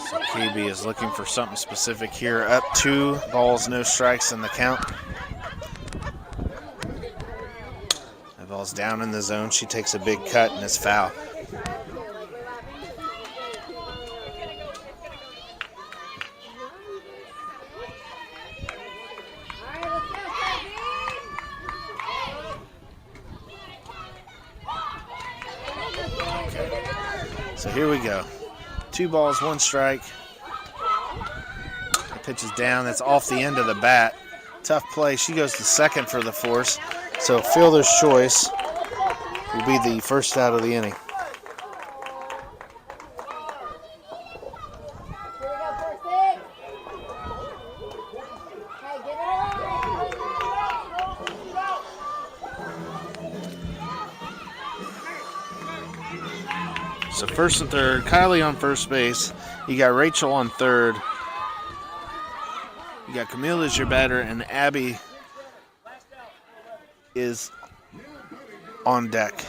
So KB is looking for something specific here. Up 2 balls, no strikes in the count. The ball's down in the zone. She takes a big cut and it's foul. So here we go. 2 balls, 1 strike. The pitch is down. That's off the end of the bat. Tough play. She goes to second for the force. So fielder's choice will be the first out of the inning. So first and third, Kylie on first base. You got Rachel on third. You got Camille as your batter, and Abby is on deck.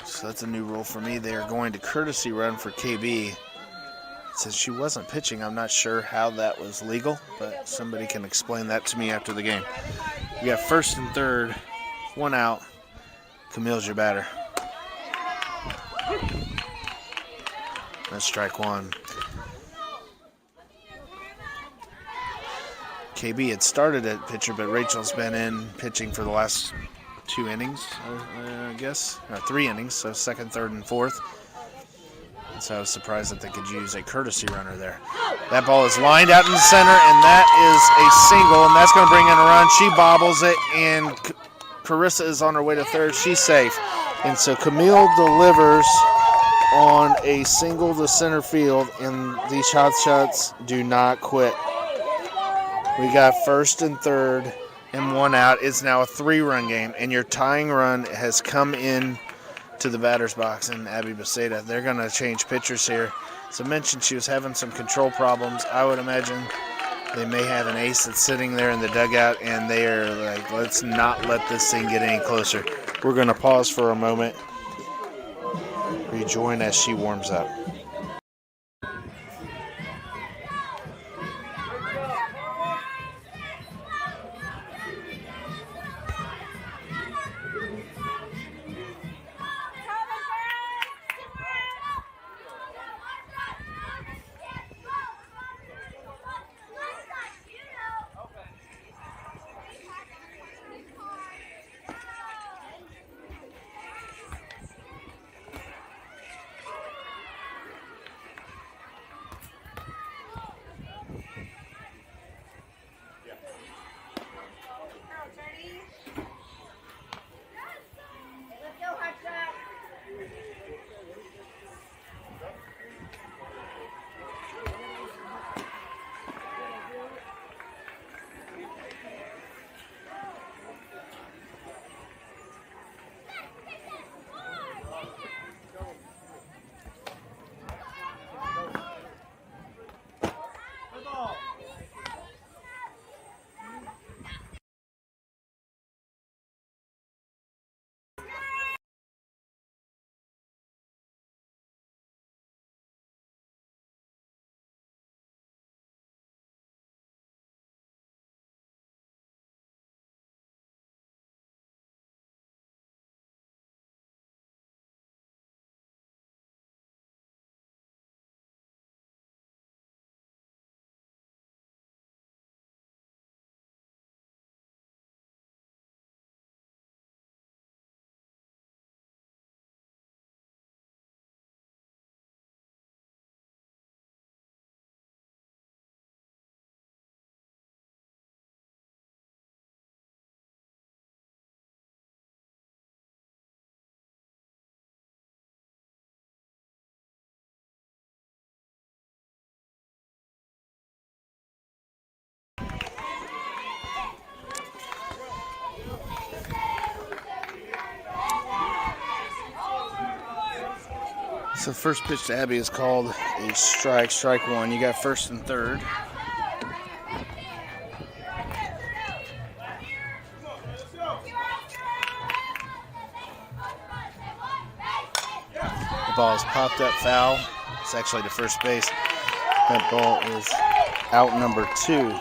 So that's a new rule for me. They are going to courtesy run for KB. Since she wasn't pitching, I'm not sure how that was legal, but somebody can explain that to me after the game. You got first and third, one out. Camille's your batter. That's strike one. KB had started at pitcher, but Rachel's been in pitching for the last 2 innings, I guess, or 3 innings, so second, third, and fourth. So I was surprised that they could use a courtesy runner there. That ball is lined out in the center, and that is a single, and that's going to bring in a run. She bobbles it, and Carissa is on her way to third. She's safe. And so Camille delivers on a single to center field, and these Hotshots do not quit. We got first and third and one out. It's now a 3-run game, and your tying run has come in to the batter's box in Abby Beceda. They're going to change pitchers here. So I mentioned she was having some control problems. I would imagine they may have an ace that's sitting there in the dugout, and they are like, let's not let this thing get any closer. We're going to pause for a moment. Rejoin as she warms up. So first pitch to Abby is called a strike, strike one. You got first and third. The ball is popped up foul. It's actually to first base. That ball is out number 2.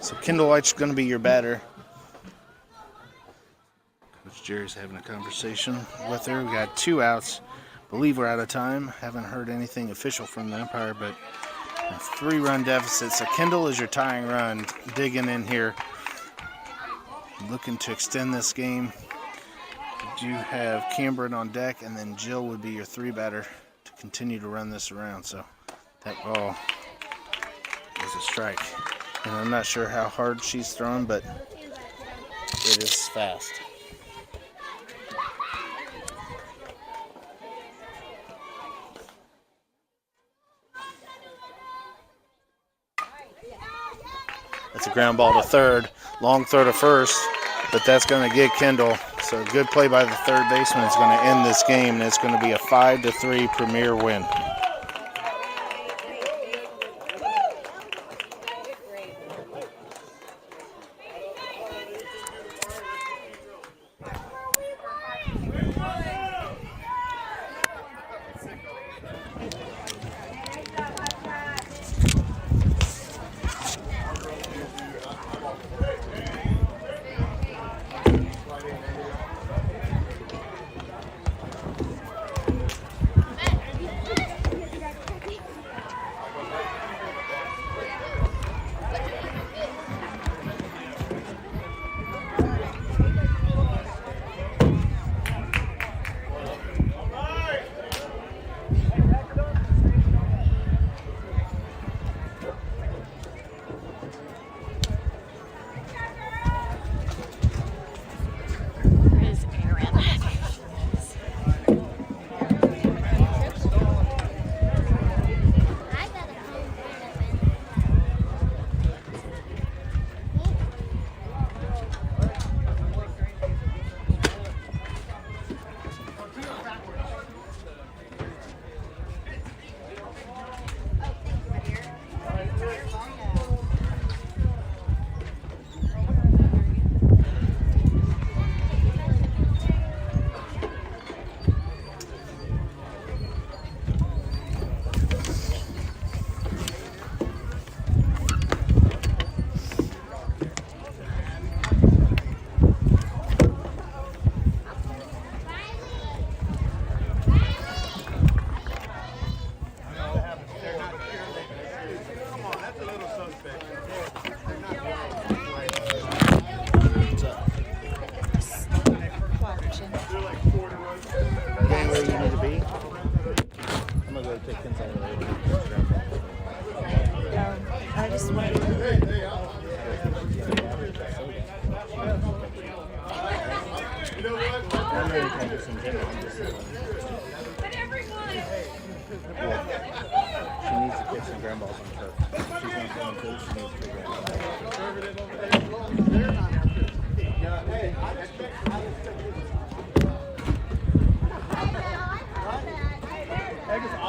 So Kendall White's going to be your batter. Coach Jerry's having a conversation with her. We got 2 outs. Believe we're out of time. Haven't heard anything official from the umpire, but a 3-run deficit. So Kendall is your tying run. Digging in here. Looking to extend this game. You have Cameron on deck, and then Jill would be your 3 batter to continue to run this around. So that ball is a strike. And I'm not sure how hard she's throwing, but it is fast. That's a ground ball to third. Long throw to first, but that's going to get Kendall. So a good play by the third baseman is going to end this game, and it's going to be a 5-3 Premier win.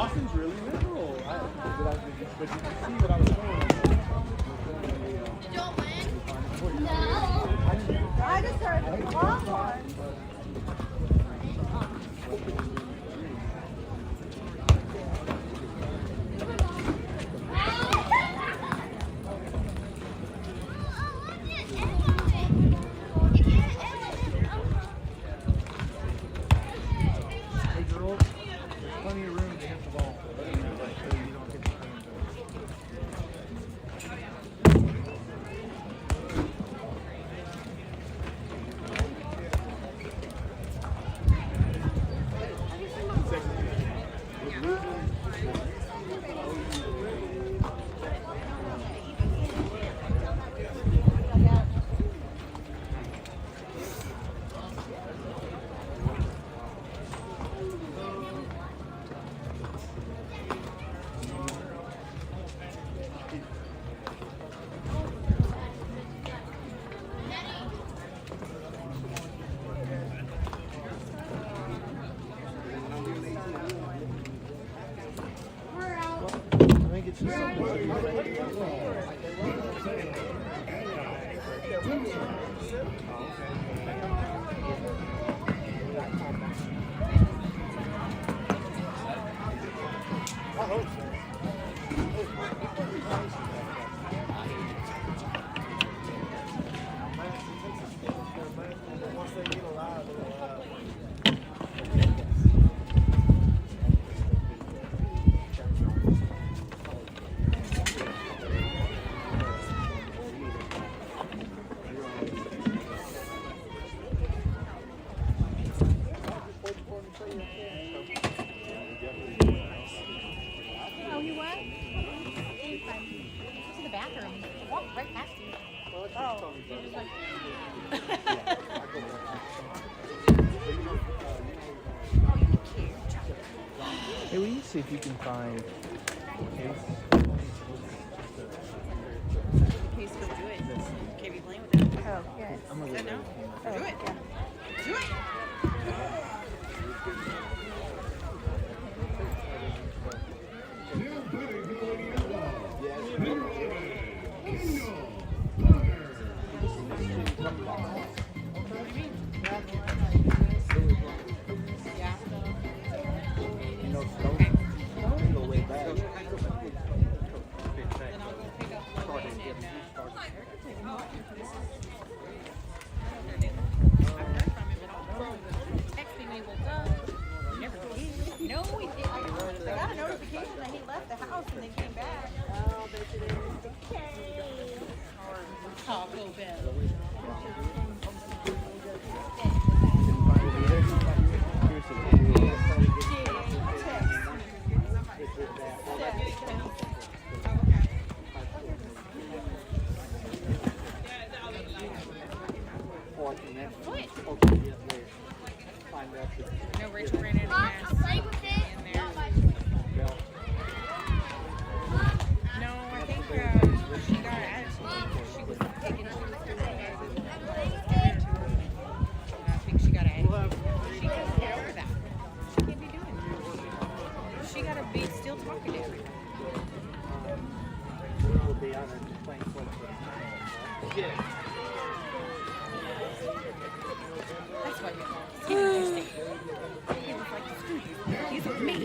Austin's really liberal. But you can see what I was doing. You don't win? No. I just heard Longhorns. Hey, will you see if you can find a case? Case for do it. Can't be playing with that. Oh, yeah. I'm gonna Said get no. Oh, Do it. yeah. Do it. Yeah. You know, don't go way back. Then I'll go pick up Logan and I've heard from him at all. Texting me, well, never did. No, he didn't. I got a notification that he left the house and then came back. Oh, bet you did. Taco Bell. No, Rachel ran out of I'll gas play with it. in there. No, I think she got an attitude. She was taking it to I think she got an attitude. She has to get over that. She can't be doing that. She got to be still talking to everybody. That's why you call him. He was like, screw you. He's with me.